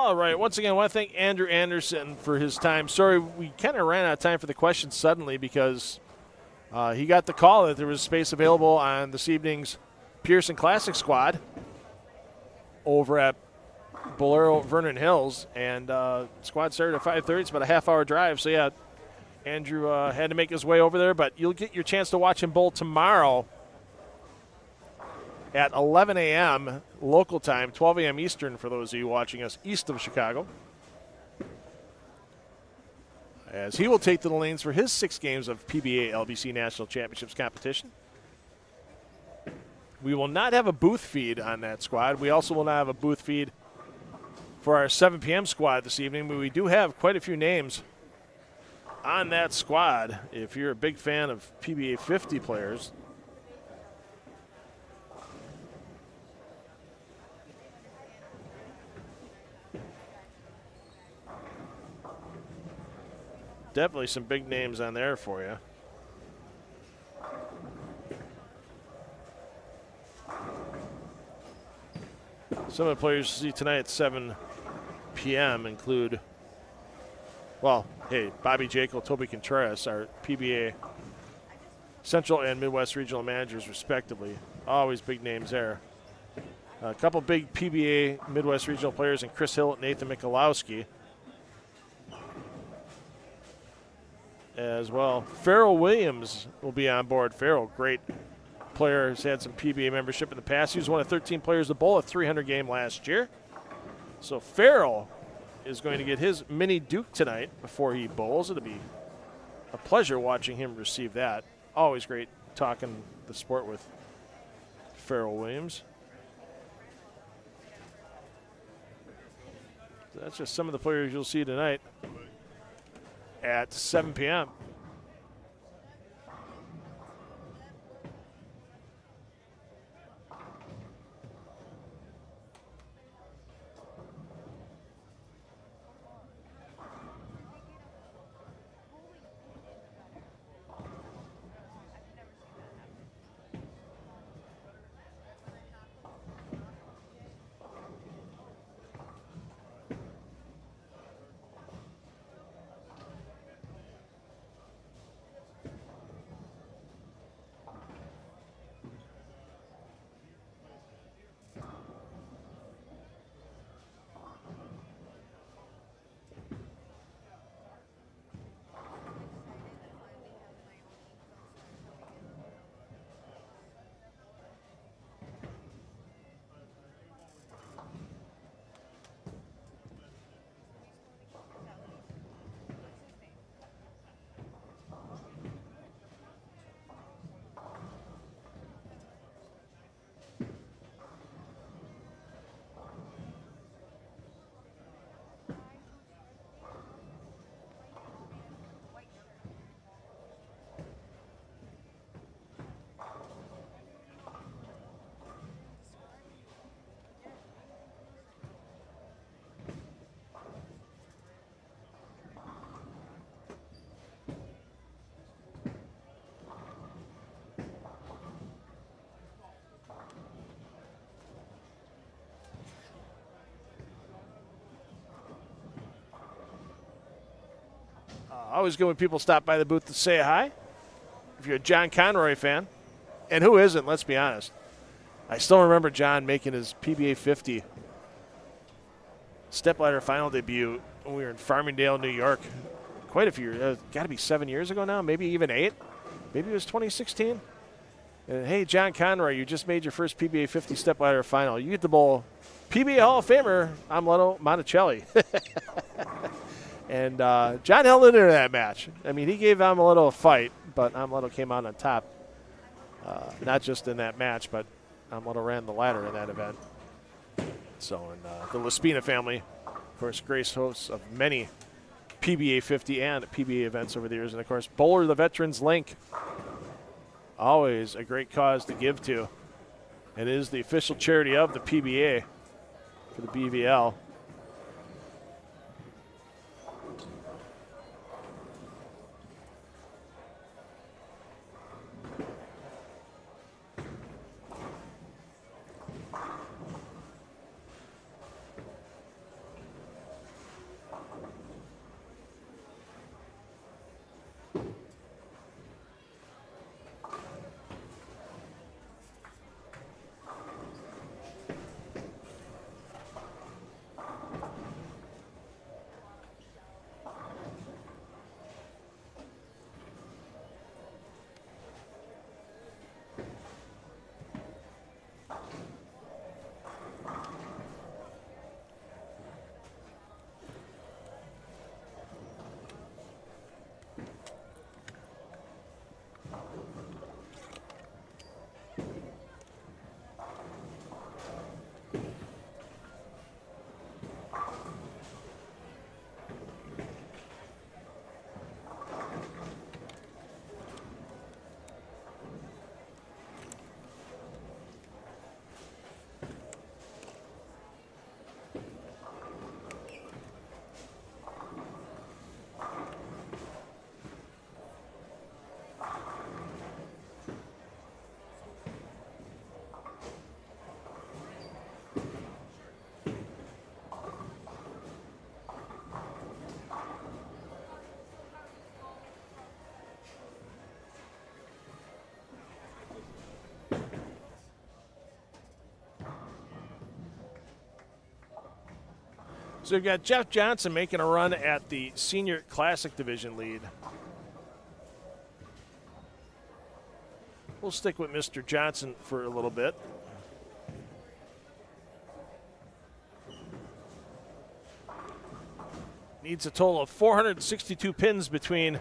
All right. Once again, I want to thank Andrew Anderson for his time. Sorry, we kind of ran out of time for the questions suddenly because he got the call that there was space available on this evening's Pearson Classic squad over at Bolero Vernon Hills, and squad started at 5:30. It's about a half-hour drive. So, yeah, Andrew had to make his way over there, but you'll get your chance to watch him bowl tomorrow at 11 a.m. local time, 12 a.m. Eastern for those of you watching us east of Chicago, as he will take to the lanes for his 6 games of PBA LBC National Championships competition. We will not have a booth feed on that squad. We also will not have a booth feed for our 7 p.m. squad this evening, but we do have quite a few names on that squad. If you're a big fan of PBA 50 players, definitely some big names on there for you. Some of the players you see tonight at 7 p.m. include, well, hey, Bobby Jekyll, Toby Contreras, our PBA Central and Midwest regional managers, respectively. Always big names there. A couple big PBA Midwest regional players in Chris Hill and Nathan Michalowski as well. Farrell Williams will be on board. Farrell, great player, has had some PBA membership in the past. He was one of 13 players to bowl a 300 game last year. So Farrell is going to get his mini Duke tonight before he bowls. It'll be a pleasure watching him receive that. Always great talking the sport with Farrell Williams. So that's just some of the players you'll see tonight at 7 p.m. Always good when people stop by the booth to say hi. If you're a John Conroy fan, and who isn't, let's be honest. I still remember John making his PBA 50 stepladder final debut when we were in Farmingdale, New York. Quite a few years. Got to be 7 years ago now, maybe even 8. Maybe it was 2016. And hey, John Conroy, you just made your first PBA 50 stepladder final. You get the bowl. PBA Hall of Famer Amleto Monticelli. And John held in there that match. I mean, he gave Amleto a fight, but Amleto came out on top. Not just in that match, but Amleto ran the ladder in that event. So, and the Laspina family, of course, grace hosts of many PBA 50 and PBA events over the years. And, of course, Bowler the Veterans Link, always a great cause to give to. It is the official charity of the PBA for the BVL. So we've got Jeff Johnson making a run at the Senior Classic Division lead. We'll stick with Mr. Johnson for a little bit. Needs a total of 462 pins between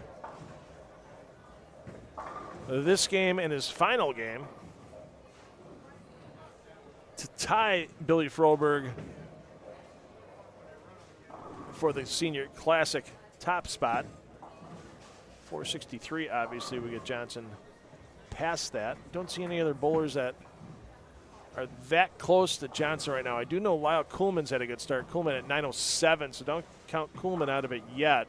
this game and his final game to tie Billy Froberg for the Senior Classic top spot. 463, obviously, we get Johnson past that. Don't see any other bowlers that are that close to Johnson right now. I do know Lyle Kuhlman's had a good start. Kuhlman at 907, so don't count Kuhlman out of it yet.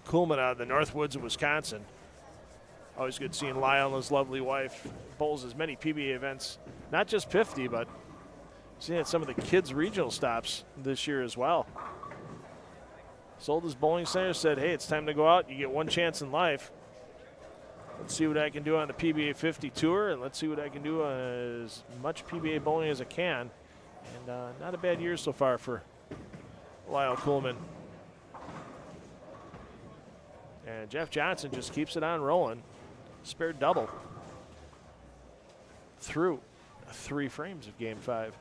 Kuhlman out of the North Woods of Wisconsin. Always good seeing Lyle and his lovely wife bowls as many PBA events, not just 50, but seeing at some of the kids' regional stops this year as well. Sold his bowling center, said, hey, it's time to go out. You get one chance in life. Let's see what I can do on the PBA 50 tour, and let's see what I can do on as much PBA bowling as I can. And not a bad year so far for Lyle Kuhlman. And Jeff Johnson just keeps it on rolling. Spare double through 3 frames of Game 5.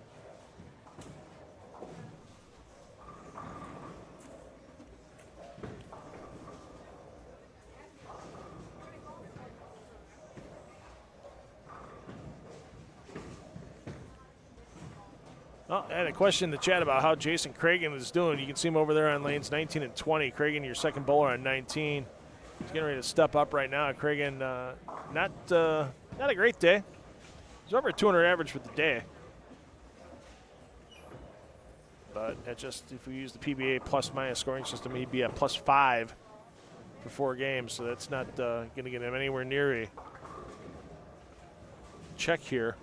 Oh, I had a question in the chat about how Jason Cragen is doing. You can see him over there on lanes 19 and 20. Cragen, your second bowler on 19. He's getting ready to step up right now. Cragen, not a great day. He's over a 200 average for the day. But at just, if we use the PBA plus-minus scoring system, he'd be at +5 for 4 games. So that's not going to get him anywhere near a check here.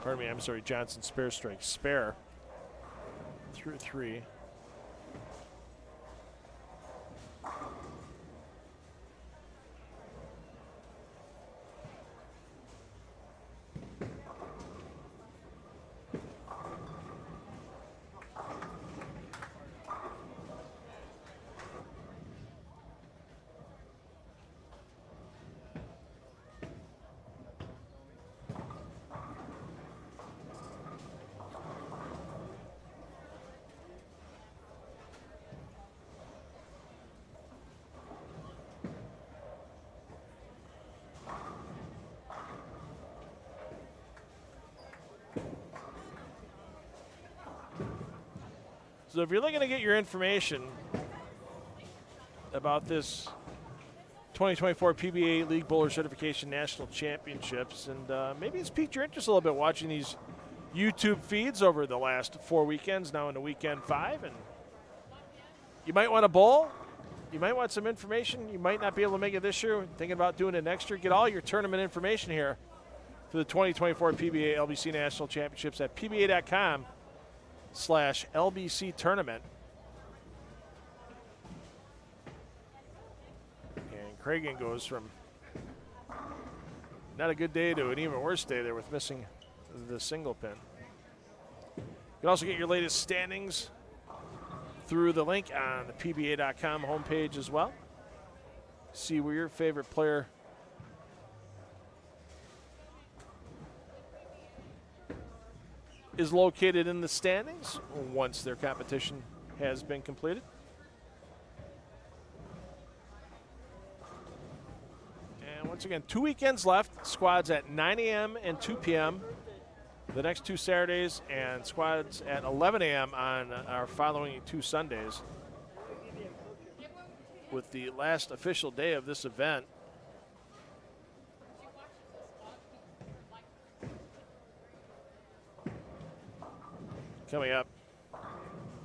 Pardon me, I'm sorry, Johnson spare strike. Spare through 3. So if you're looking to get your information about this 2024 PBA League Bowler Certification National Championships, and maybe it's piqued your interest a little bit watching these YouTube feeds over the last 4 weekends, now into weekend 5, and you might want to bowl, you might want some information, you might not be able to make it this year, thinking about doing it next year, get all your tournament information here for the 2024 PBA LBC National Championships at pba.com/LBC tournament. And Cragen goes from not a good day to an even worse day there with missing the single pin. You can also get your latest standings through the link on the pba.com homepage as well. See where your favorite player is located in the standings once their competition has been completed. And once again, 2 weekends left. Squads at 9 a.m. and 2 p.m. the next 2 Saturdays, and squads at 11 a.m. on our following 2 Sundays, with the last official day of this event coming up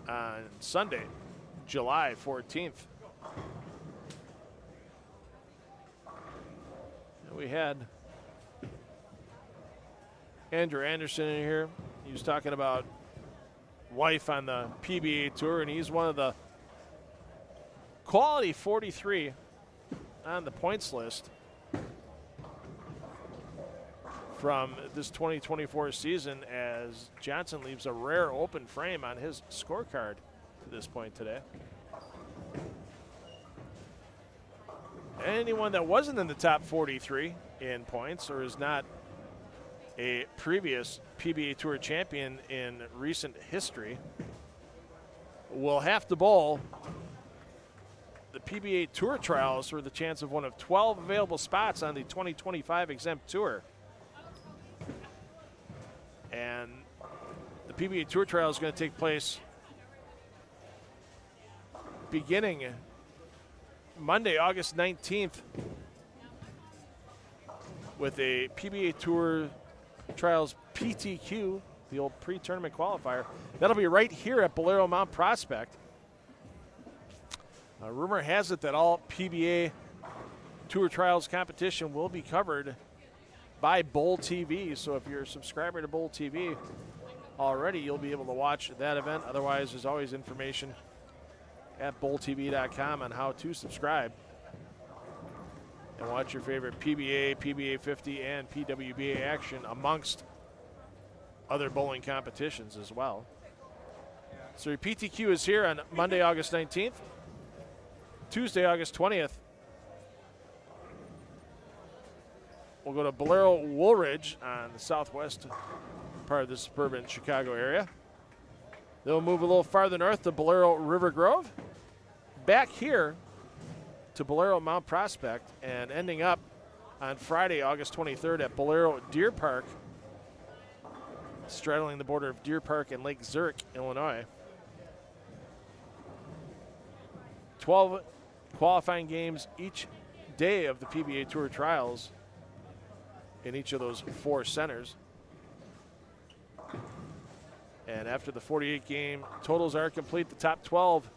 on Sunday, July 14th. And we had Andrew Anderson in here. He was talking about wife on the PBA Tour, and he's one of the quality 43 on the points list from this 2024 season, as Johnson leaves a rare open frame on his scorecard to this point today. Anyone that wasn't in the top 43 in points or is not a previous PBA Tour champion in recent history will have to bowl the PBA Tour Trials for the chance of one of 12 available spots on the 2025 exempt tour. And the PBA Tour Trial is going to take place beginning Monday, August 19th, with a PBA Tour Trials PTQ, the old pre-tournament qualifier. That'll be right here at Bolero Mount Prospect. Rumor has it that all PBA Tour Trials competition will be covered by Bowl TV. So if you're a subscriber to Bowl TV already, you'll be able to watch that event. Otherwise, there's always information at bowltv.com on how to subscribe and watch your favorite PBA, PBA 50, and PWBA action amongst other bowling competitions as well. So your PTQ is here on Monday, August 19th. Tuesday, August 20th, we'll go to Bolero Woolridge on the southwest part of the suburban Chicago area. Then we'll move a little farther north to Bolero River Grove. Back here to Bolero Mount Prospect, and ending up on Friday, August 23rd at Bolero Deer Park, straddling the border of Deer Park and Lake Zurich, Illinois. 12 qualifying games each day of the PBA Tour Trials in each of those 4 centers. And after the 48 game totals are complete, the top 12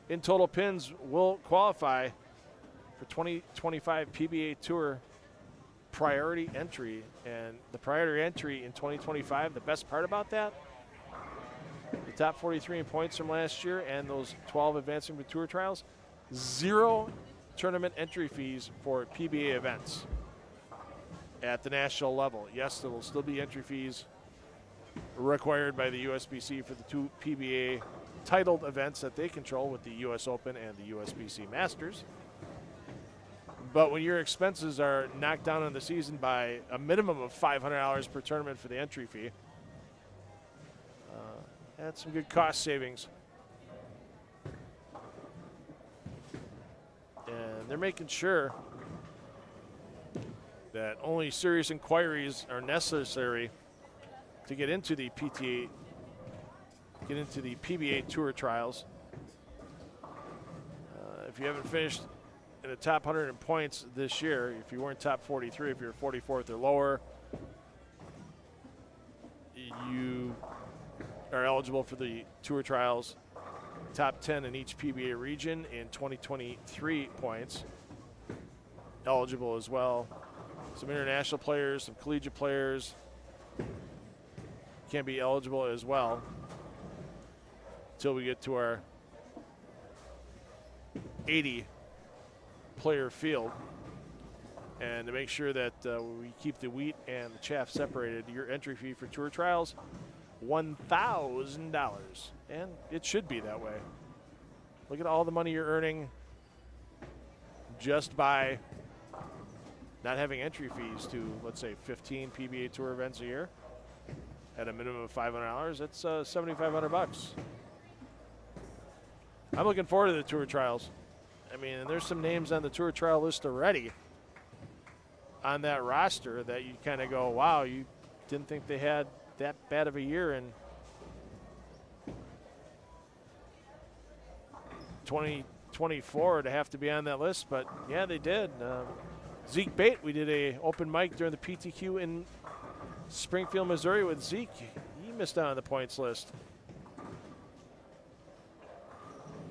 in total pins will qualify for 2025 PBA Tour priority entry. And the priority entry in 2025, the best part about that, the top 43 in points from last year and those 12 advancing to Tour Trials, 0 tournament entry fees for PBA events at the national level. Yes, there will still be entry fees required by the USBC for the 2 PBA titled events that they control with the US Open and the USBC Masters. But when your expenses are knocked down in the season by a minimum of $500 per tournament for the entry fee, that's some good cost savings. And they're making sure that only serious inquiries are necessary to get into the PBA Tour Trials. If you haven't finished in the top 100 in points this year, if you weren't top 43, if you're 44th or lower, you are eligible for the Tour Trials. Top 10 in each PBA region in 2023 points. Eligible as well. Some international players, some collegiate players can be eligible as well until we get to our 80 player field. And to make sure that we keep the wheat and the chaff separated, your entry fee for Tour Trials, $1,000. And it should be that way. Look at all the money you're earning just by not having entry fees to, let's say, 15 PBA Tour events a year at a minimum of $500. That's $7,500. I'm looking forward to the Tour Trials. I mean, there's some names on the Tour Trial list already on that roster that you kind of go, wow, you didn't think they had that bad of a year in 2024 to have to be on that list, but yeah, they did. Zeke Bate, we did a open mic during the PTQ in Springfield, Missouri with Zeke. He missed out on the points list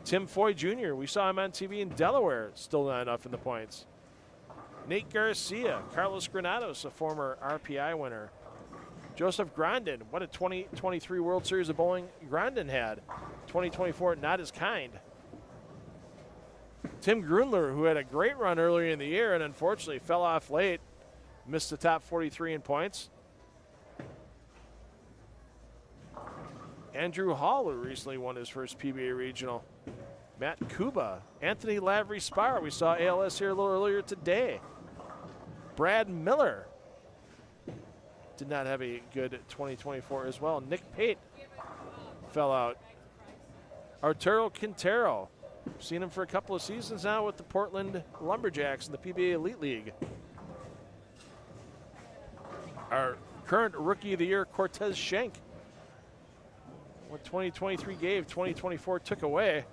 Tim Foy Jr., we saw him on TV in Delaware, still not enough in the points. Nate Garcia, Carlos Granados, a former RPI winner. Joseph Grandin, what a 2023 World Series of Bowling Grandin had. 2024, not as kind. Tim Grunler, who had a great run earlier in the year and unfortunately fell off late, missed the top 43 in points. Andrew Hall, who recently won his first PBA regional. Matt Kuba, Anthony Lavery Spar, we saw ALS here a little earlier today. Brad Miller did not have a good 2024 as well. Nick Pate fell out. Arturo Quintero, seen him for a couple of seasons now with the Portland Lumberjacks in the PBA Elite League. Our current Rookie of the Year, Cortez Schenk. What 2023 gave, 2024 took away,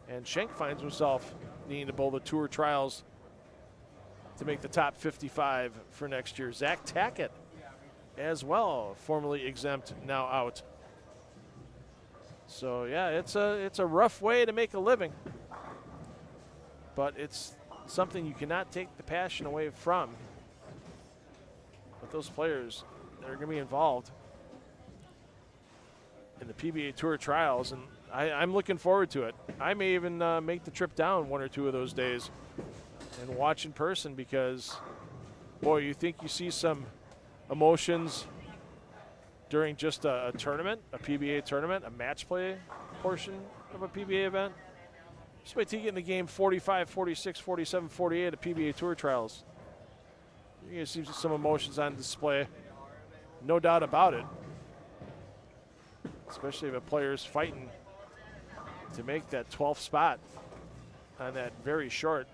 and Schenk finds himself needing to bowl the Tour Trials to make the top 55 for next year. Zach Tackett as well, formerly exempt, now out. So yeah, it's a rough way to make a living, but it's something you cannot take the passion away from. But those players that are going to be involved in the PBA Tour Trials, and I'm looking forward to it. I may even make the trip down one or two of those days and watch in person because, boy, you think you see some emotions during just a tournament, a PBA tournament, a match play portion of a PBA event. Just wait till you get in the game 45, 46, 47, 48 at PBA Tour Trials. You're going to see some emotions on display, no doubt about it. Especially if a player's fighting to make that 12th spot on that very short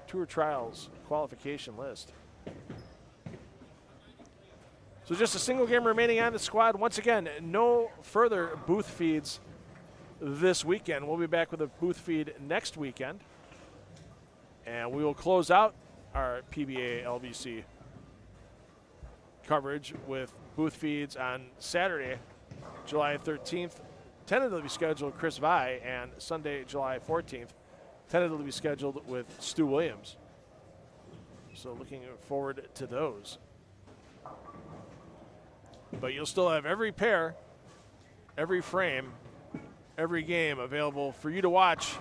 Tour Trials qualification list. So just a single game remaining on the squad. Once again, no further booth feeds this weekend. We'll be back with a booth feed next weekend. And we will close out our PBA LBC coverage with booth feeds on Saturday, July 13th, tentatively scheduled Chris Vai, and Sunday, July 14th, tentatively scheduled with Stu Williams. So looking forward to those. But you'll still have every pair, every frame, every game available for you to watch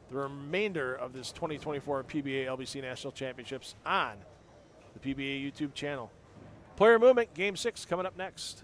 the remainder of this 2024 PBA LBC National Championships on the PBA YouTube channel. Player movement, Game 6 coming up next.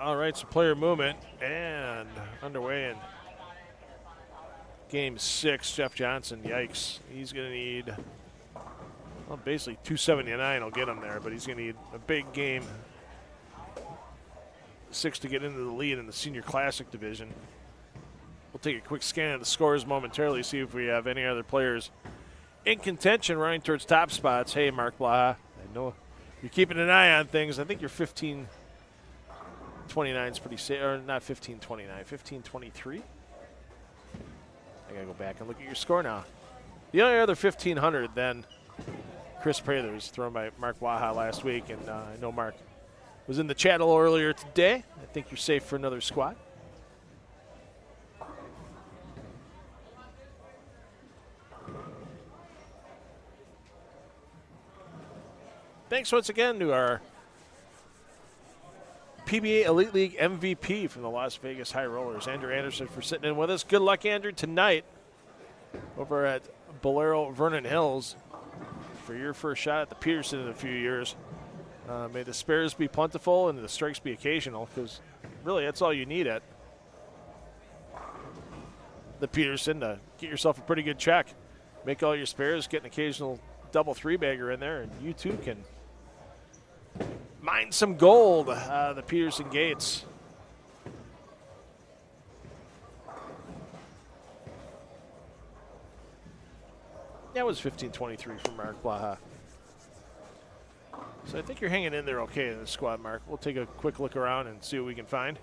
All right, so player movement and underway in game 6. Jeff Johnson, yikes. He's going to need, well, basically 279 will get him there, but he's going to need a big game 6 to get into the lead in the Senior Classic division. We'll take a quick scan of the scores momentarily, see if we have any other players in contention running towards top spots. Hey, Mark Blaha, I know you're keeping an eye on things. I think you're 15-29 is pretty safe, or not 15-29, 15-23. I gotta go back and look at your score now. The only other 1,500 then Chris Prather was thrown by Mark Waha last week, and I know Mark was in the chat a little earlier today. I think you're safe for another squat. Thanks once again to our PBA Elite League MVP from the Las Vegas High Rollers, Andrew Anderson, for sitting in with us. Good luck, Andrew, tonight over at Bolero Vernon Hills for your first shot at the Peterson in a few years. May the spares be plentiful and the strikes be occasional, because really that's all you need at the Peterson to get yourself a pretty good check. Make all your spares, get an occasional double three-bagger in there, and you too can mine some gold, the Peterson Gates. That was 15-23 for Mark Blaha. So I think you're hanging in there okay in the squad, Mark. We'll take a quick look around and see what we can find.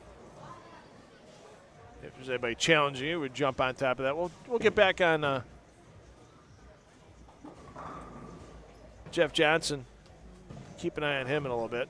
If there's anybody challenging you, we'd jump on top of that. We'll get back on Jeff Johnson. Keep an eye on him in a little bit.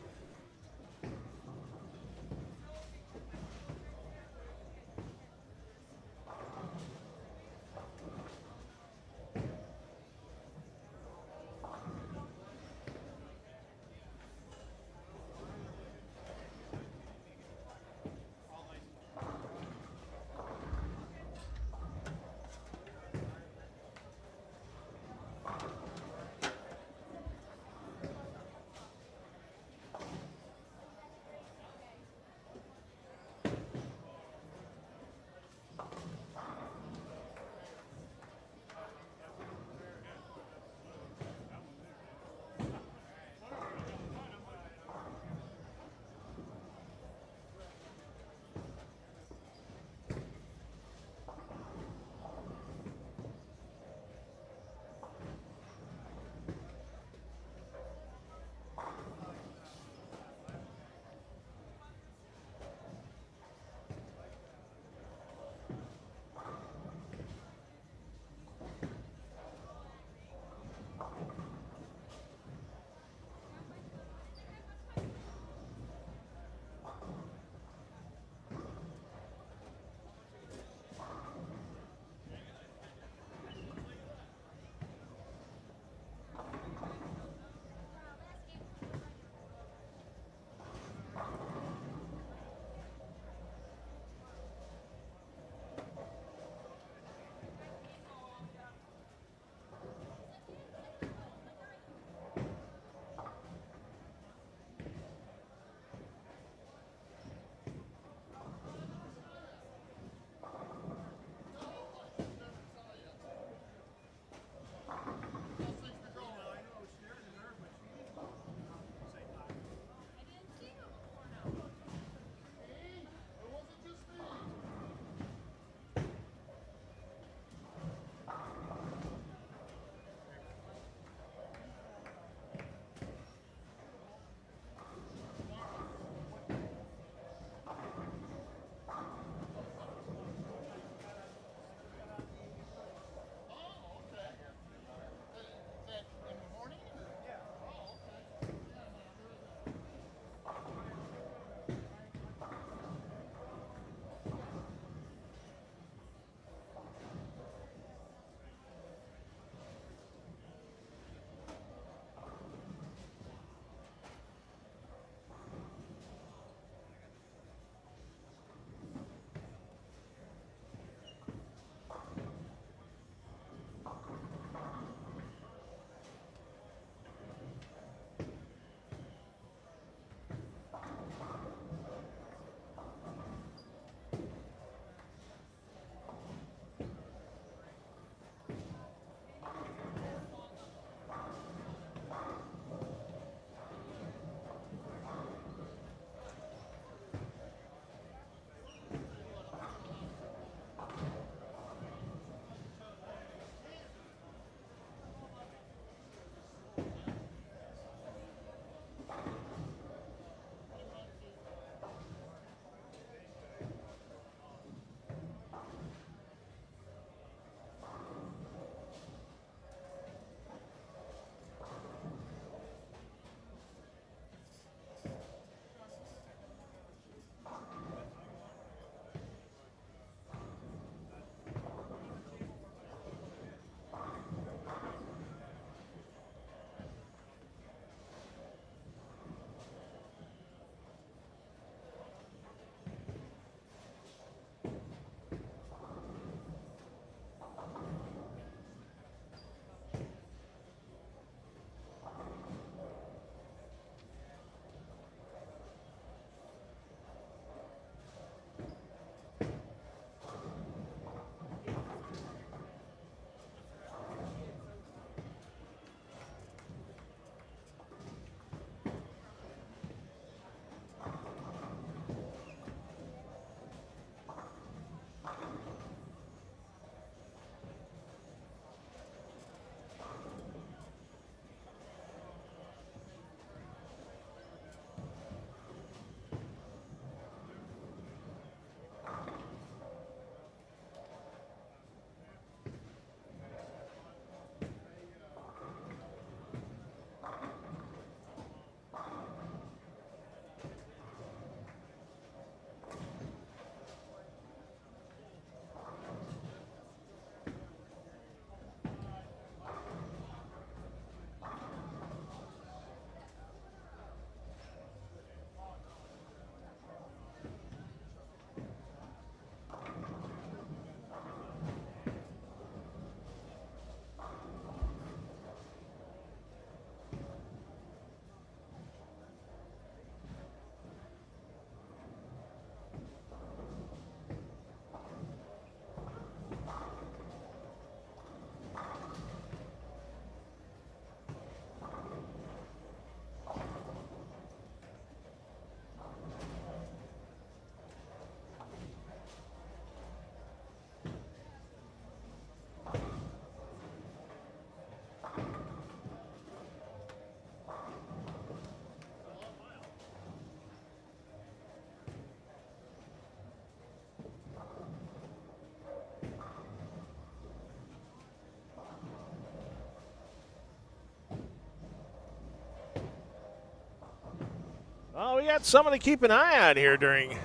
Well, we got someone to keep an eye on here during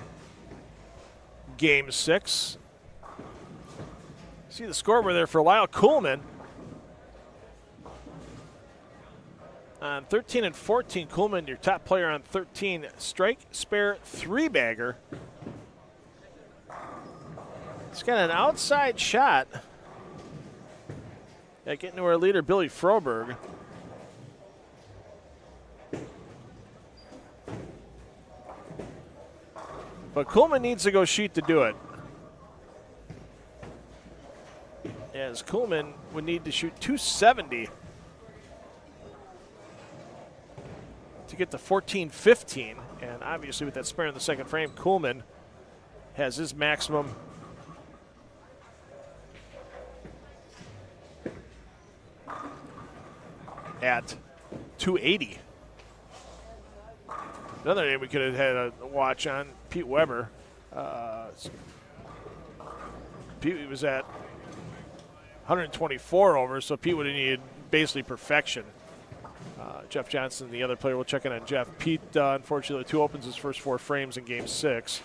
Game 6. See the scoreboard there for Lyle Kuhlman. On 13 and 14, Kuhlman, your top player on 13. Strike, spare, three-bagger. He's got an outside shot at getting to our leader, Billy Froberg. But Kuhlman needs to go shoot to do it. As Kuhlman would need to shoot 270 to get to 14-15. And obviously with that spare in the second frame, Kuhlman has his maximum at 280. Another name we could have had a watch on, Pete Weber. Pete was at 124 over, so Pete would have needed basically perfection. Jeff Johnson, the other player, we'll check in on Jeff. Pete, unfortunately, 2 opens his first 4 frames in Game 6.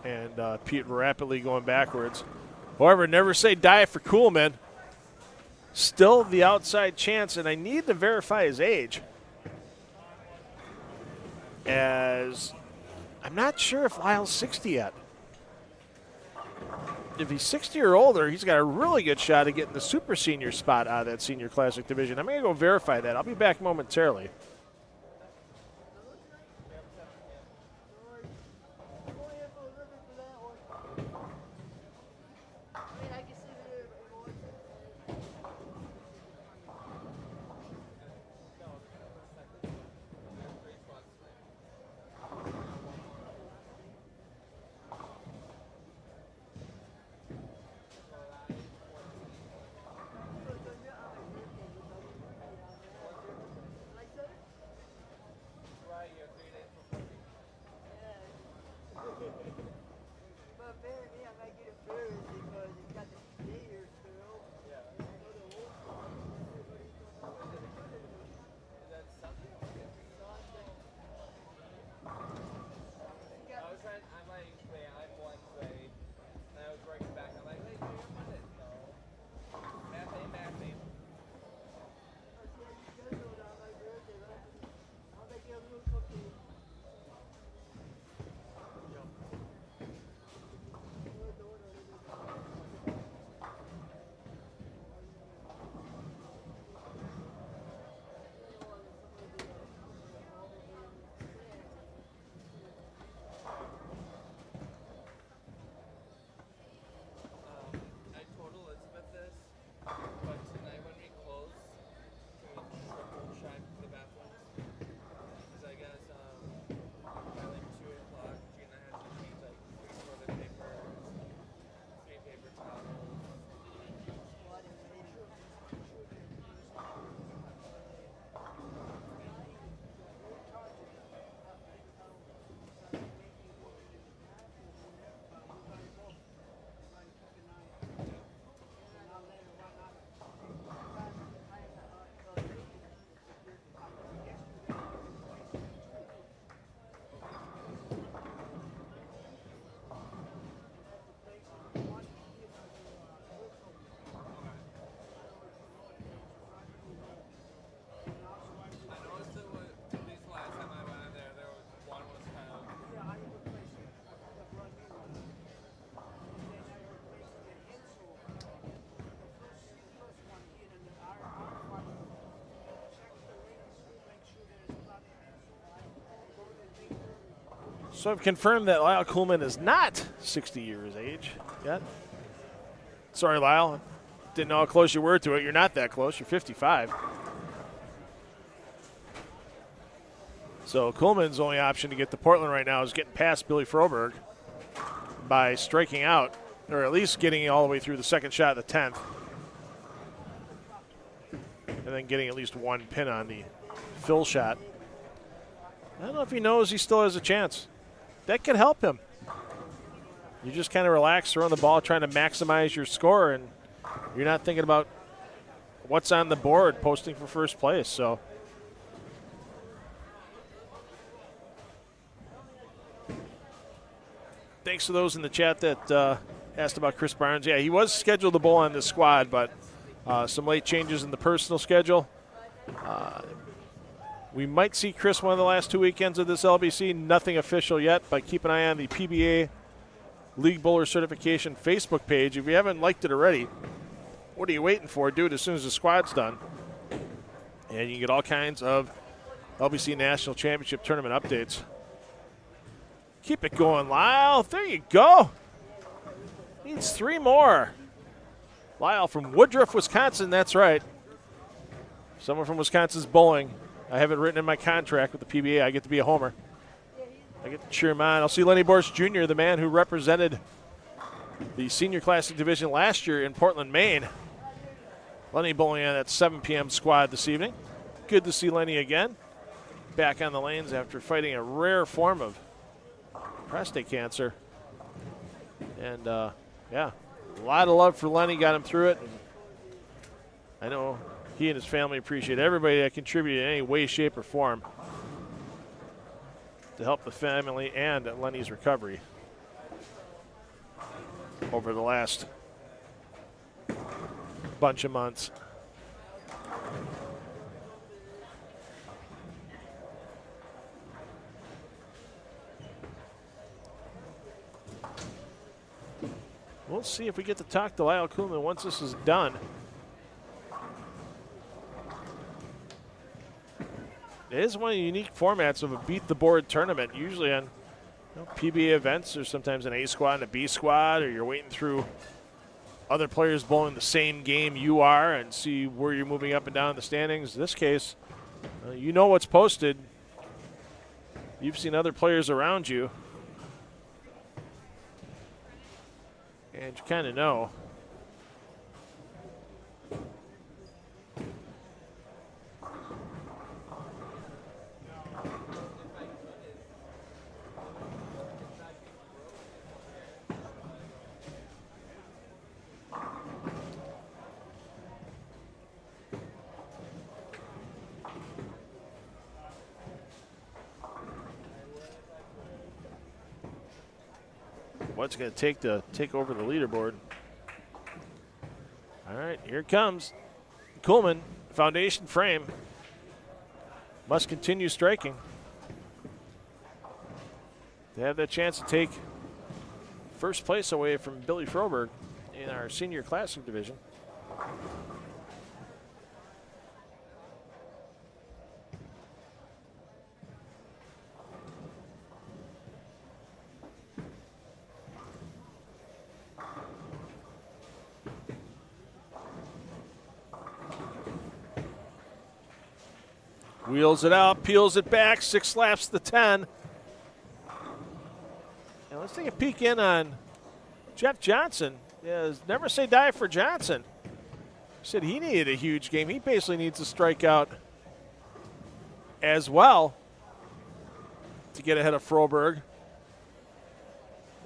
And Pete rapidly going backwards. However, never say die for Kuhlman. Still the outside chance, and I need to verify his age, as I'm not sure if Lyle's 60 yet. If he's 60 or older, he's got a really good shot at getting the super senior spot out of that senior classic division. I'm going to go verify that. I'll be back momentarily. So I've confirmed that Lyle Kuhlman is not 60 years age yet. Sorry, Lyle. Didn't know how close you were to it. You're not that close. You're 55. So Kuhlman's only option to get to Portland right now is getting past Billy Froberg by striking out, or at least getting all the way through the second shot of the 10th. And then getting at least one pin on the fill shot. I don't know if he knows he still has a chance. That could help him. You just kind of relax, throwing the ball, trying to maximize your score, and you're not thinking about what's on the board posting for first place. So thanks to those in the chat that asked about Chris Barnes. Yeah, he was scheduled to bowl on this squad, but some late changes in the personal schedule. We might see Chris one of the last 2 weekends of this LBC. Nothing official yet, but keep an eye on the PBA League Bowler Certification Facebook page. If you haven't liked it already, what are you waiting for? Do it as soon as the squad's done. And you can get all kinds of LBC National Championship Tournament updates. Keep it going, Lyle. There you go. Needs 3 more. Lyle from Woodruff, Wisconsin. That's right. Someone from Wisconsin's bowling. I have it written in my contract with the PBA. I get to be a homer. I get to cheer him on. I'll see Lenny Borsch Jr., the man who represented the Senior Classic Division last year in Portland, Maine. Lenny bowling on that 7 p.m. squad this evening. Good to see Lenny again. Back on the lanes after fighting a rare form of prostate cancer. And, yeah, a lot of love for Lenny. Got him through it. And I know he and his family appreciate everybody that contributed in any way, shape, or form to help the family and Lenny's recovery over the last bunch of months. We'll see if we get to talk to Lyle Kuhlman once this is done. It is one of the unique formats of a beat-the-board tournament. Usually on PBA events, there's sometimes an A squad and a B squad, or you're waiting through other players bowling the same game you are and see where you're moving up and down the standings. In this case, you know what's posted. You've seen other players around you. And you kind of know. What's going to take to take over the leaderboard? All right, here it comes. Kuhlman, foundation frame. Must continue striking to have that chance to take first place away from Billy Froberg in our Senior Classic division. Wheels it out, peels it back, 6 slaps the 10. And let's take a peek in on Jeff Johnson. Yeah, never say die for Johnson. Said he needed a huge game. He basically needs to strike out as well to get ahead of Froberg.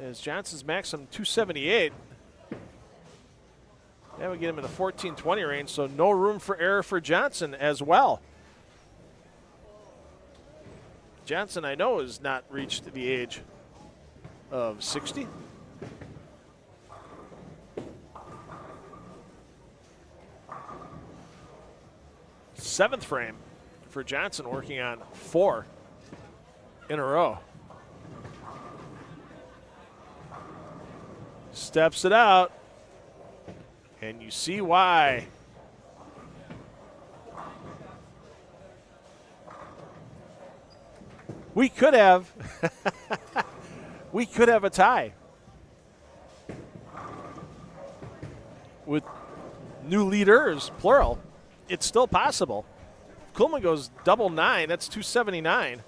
As Johnson's maximum 278. That would get him in the 14-20 range, so no room for error for Johnson as well. Johnson, I know, has not reached the age of 60. Seventh frame for Johnson, working on 4 in a row. Steps it out, and you see why. We could have a tie with new leaders, plural. It's still possible. Kuhlman goes double 9. That's 279.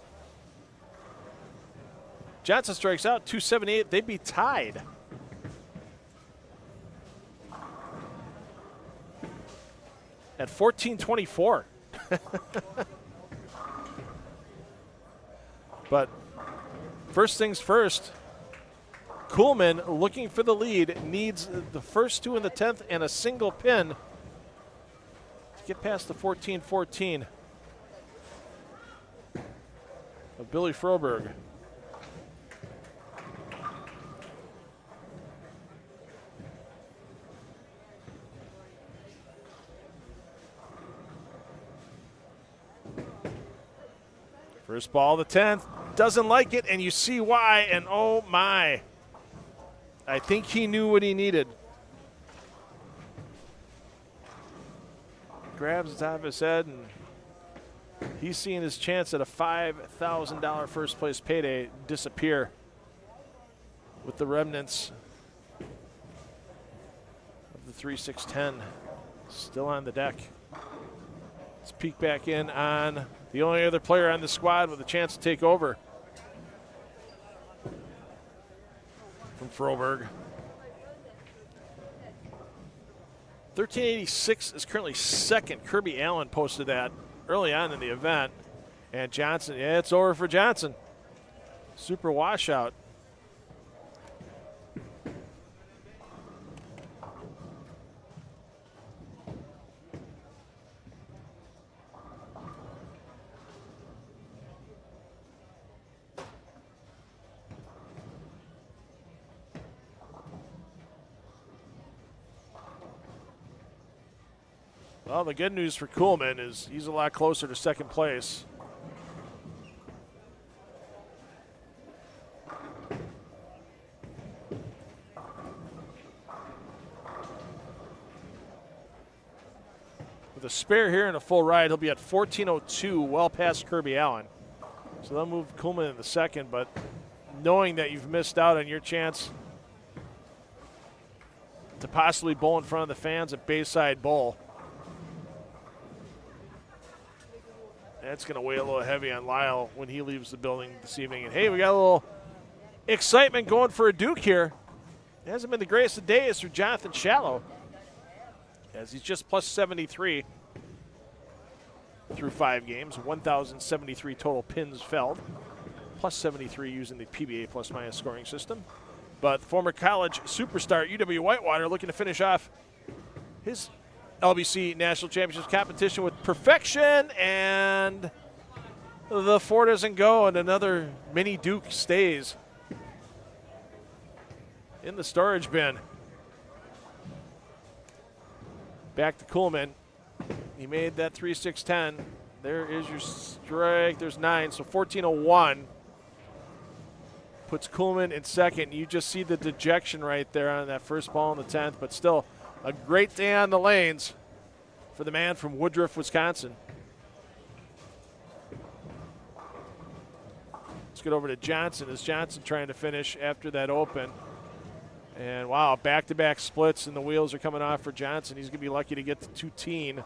Johnson strikes out 278. They'd be tied. At 14-24. But first things first, Kuhlman, looking for the lead, needs the first 2 in the 10th and a single pin to get past the 14-14 of Billy Froberg. First ball, the 10th. Doesn't like it, and you see why, and oh my. I think he knew what he needed. Grabs the top of his head, and he's seeing his chance at a $5,000 first place payday disappear with the remnants of the 3-6-10 still on the deck. Let's peek back in on the only other player on the squad with a chance to take over from Froberg. 1386 is currently second. Kirby Allen posted that early on in the event. And Johnson, yeah, it's over for Johnson. Super washout. Well, the good news for Kuhlman is he's a lot closer to second place. With a spare here and a full ride, he'll be at 14:02, well past Kirby Allen. So they'll move Kuhlman in the second, but knowing that you've missed out on your chance to possibly bowl in front of the fans at Bayside Bowl, that's going to weigh a little heavy on Lyle when he leaves the building this evening. And, hey, we got a little excitement going for a Duke here. It hasn't been the greatest of days for Jonathan Shallow, as he's just plus 73 through 5 games, 1,073 total pins felled, plus 73 using the PBA plus-minus scoring system. But the former college superstar UW Whitewater looking to finish off his LBC National Championships competition with perfection, and the 4 doesn't go, and another mini Duke stays in the storage bin. Back to Kuhlman. He made that 3-6-10. There is your strike. There's 9, so 14:01 puts Kuhlman in second. You just see the dejection right there on that first ball in the 10th, but still a great day on the lanes for the man from Woodruff, Wisconsin. Let's get over to Johnson. As Johnson trying to finish after that open. And wow, back-to-back splits, and the wheels are coming off for Johnson. He's going to be lucky to get to 2-teen.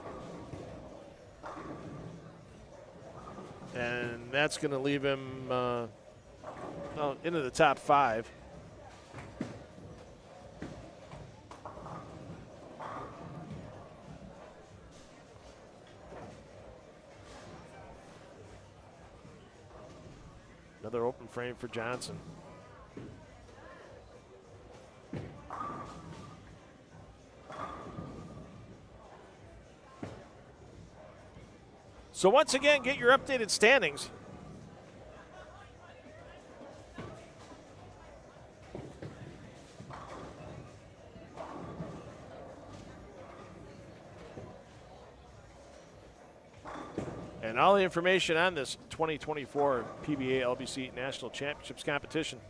And that's going to leave him into the top 5. Another open frame for Johnson. So once again, get your updated standings. And all the information on this 2024 PBA LBC National Championships competition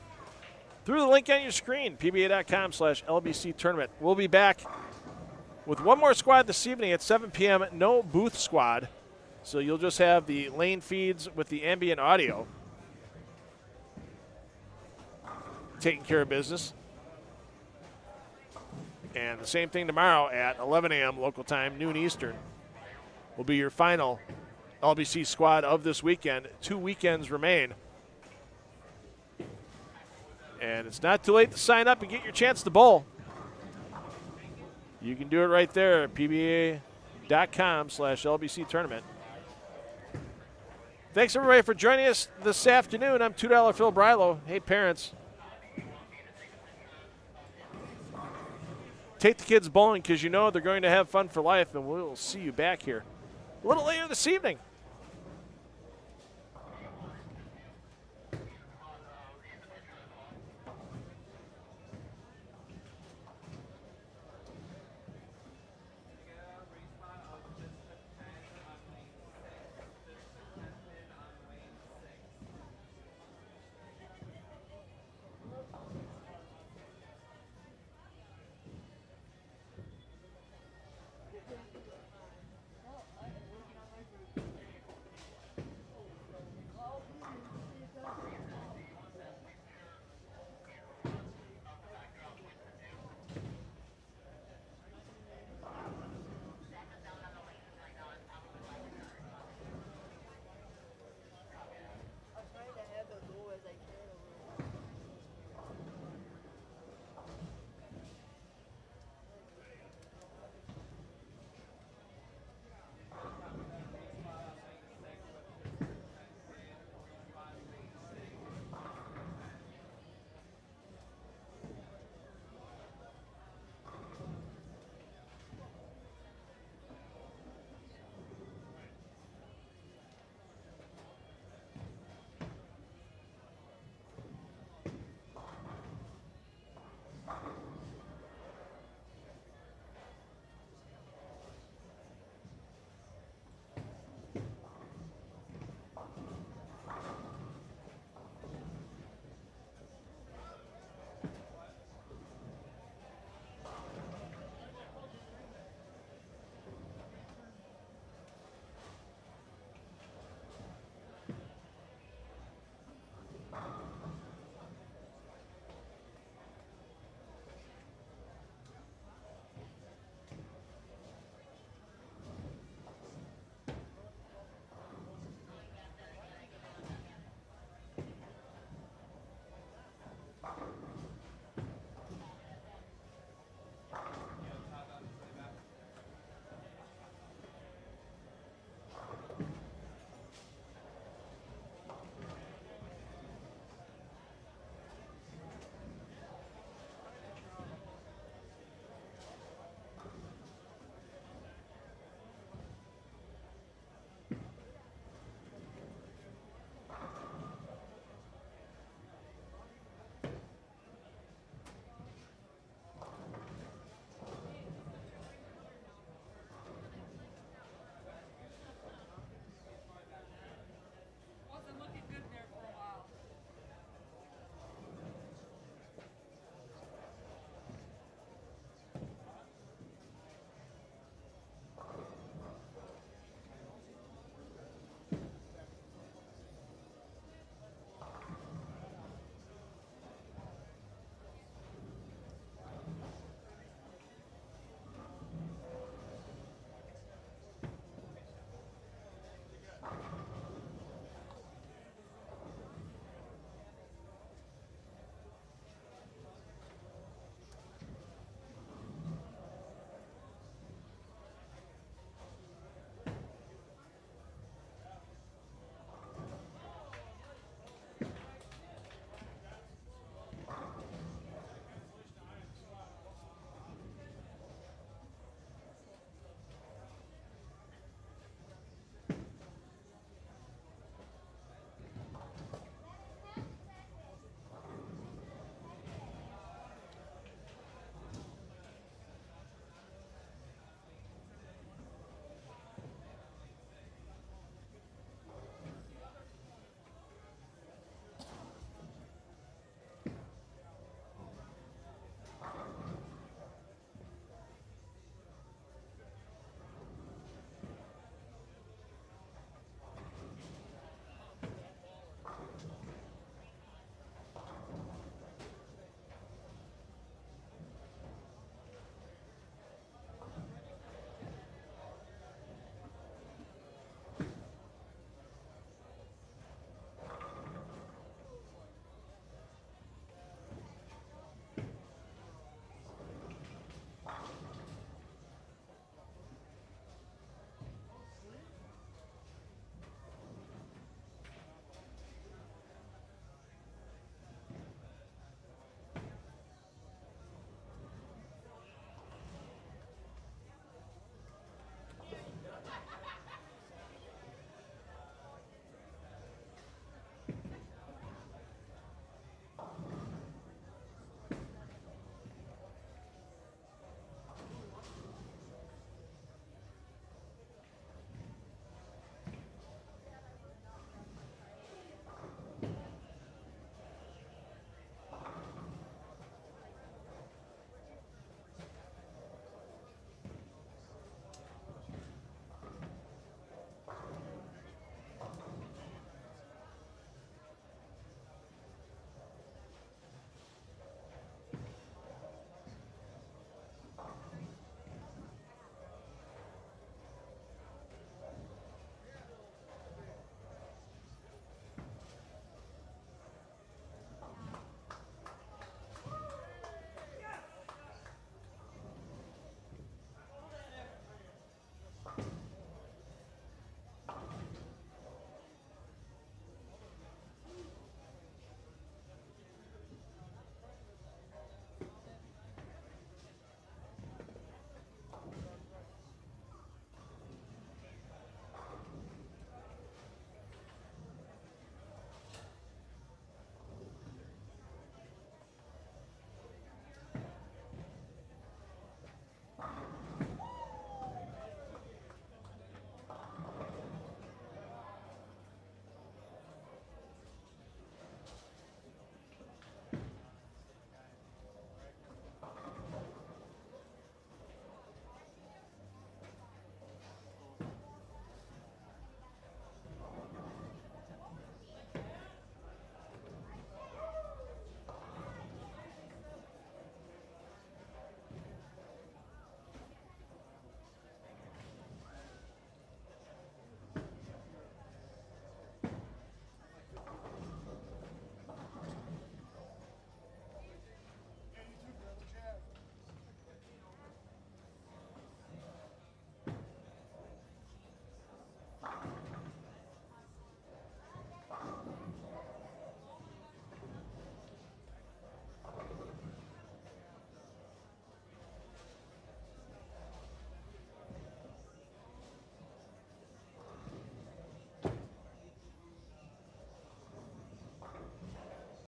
through the link on your screen, pba.com/LBC tournament. We'll be back with one more squad this evening at 7 p.m. No booth squad. So you'll just have the lane feeds with the ambient audio taking care of business. And the same thing tomorrow at 11 a.m. local time, noon Eastern, will be your final LBC squad of this weekend. 2 weekends remain. And it's not too late to sign up and get your chance to bowl. You can do it right there at pba.com/LBC tournament. Thanks, everybody, for joining us this afternoon. I'm $2 Phil Brylow. Hey, parents, take the kids bowling because you know they're going to have fun for life, and we'll see you back here a little later this evening.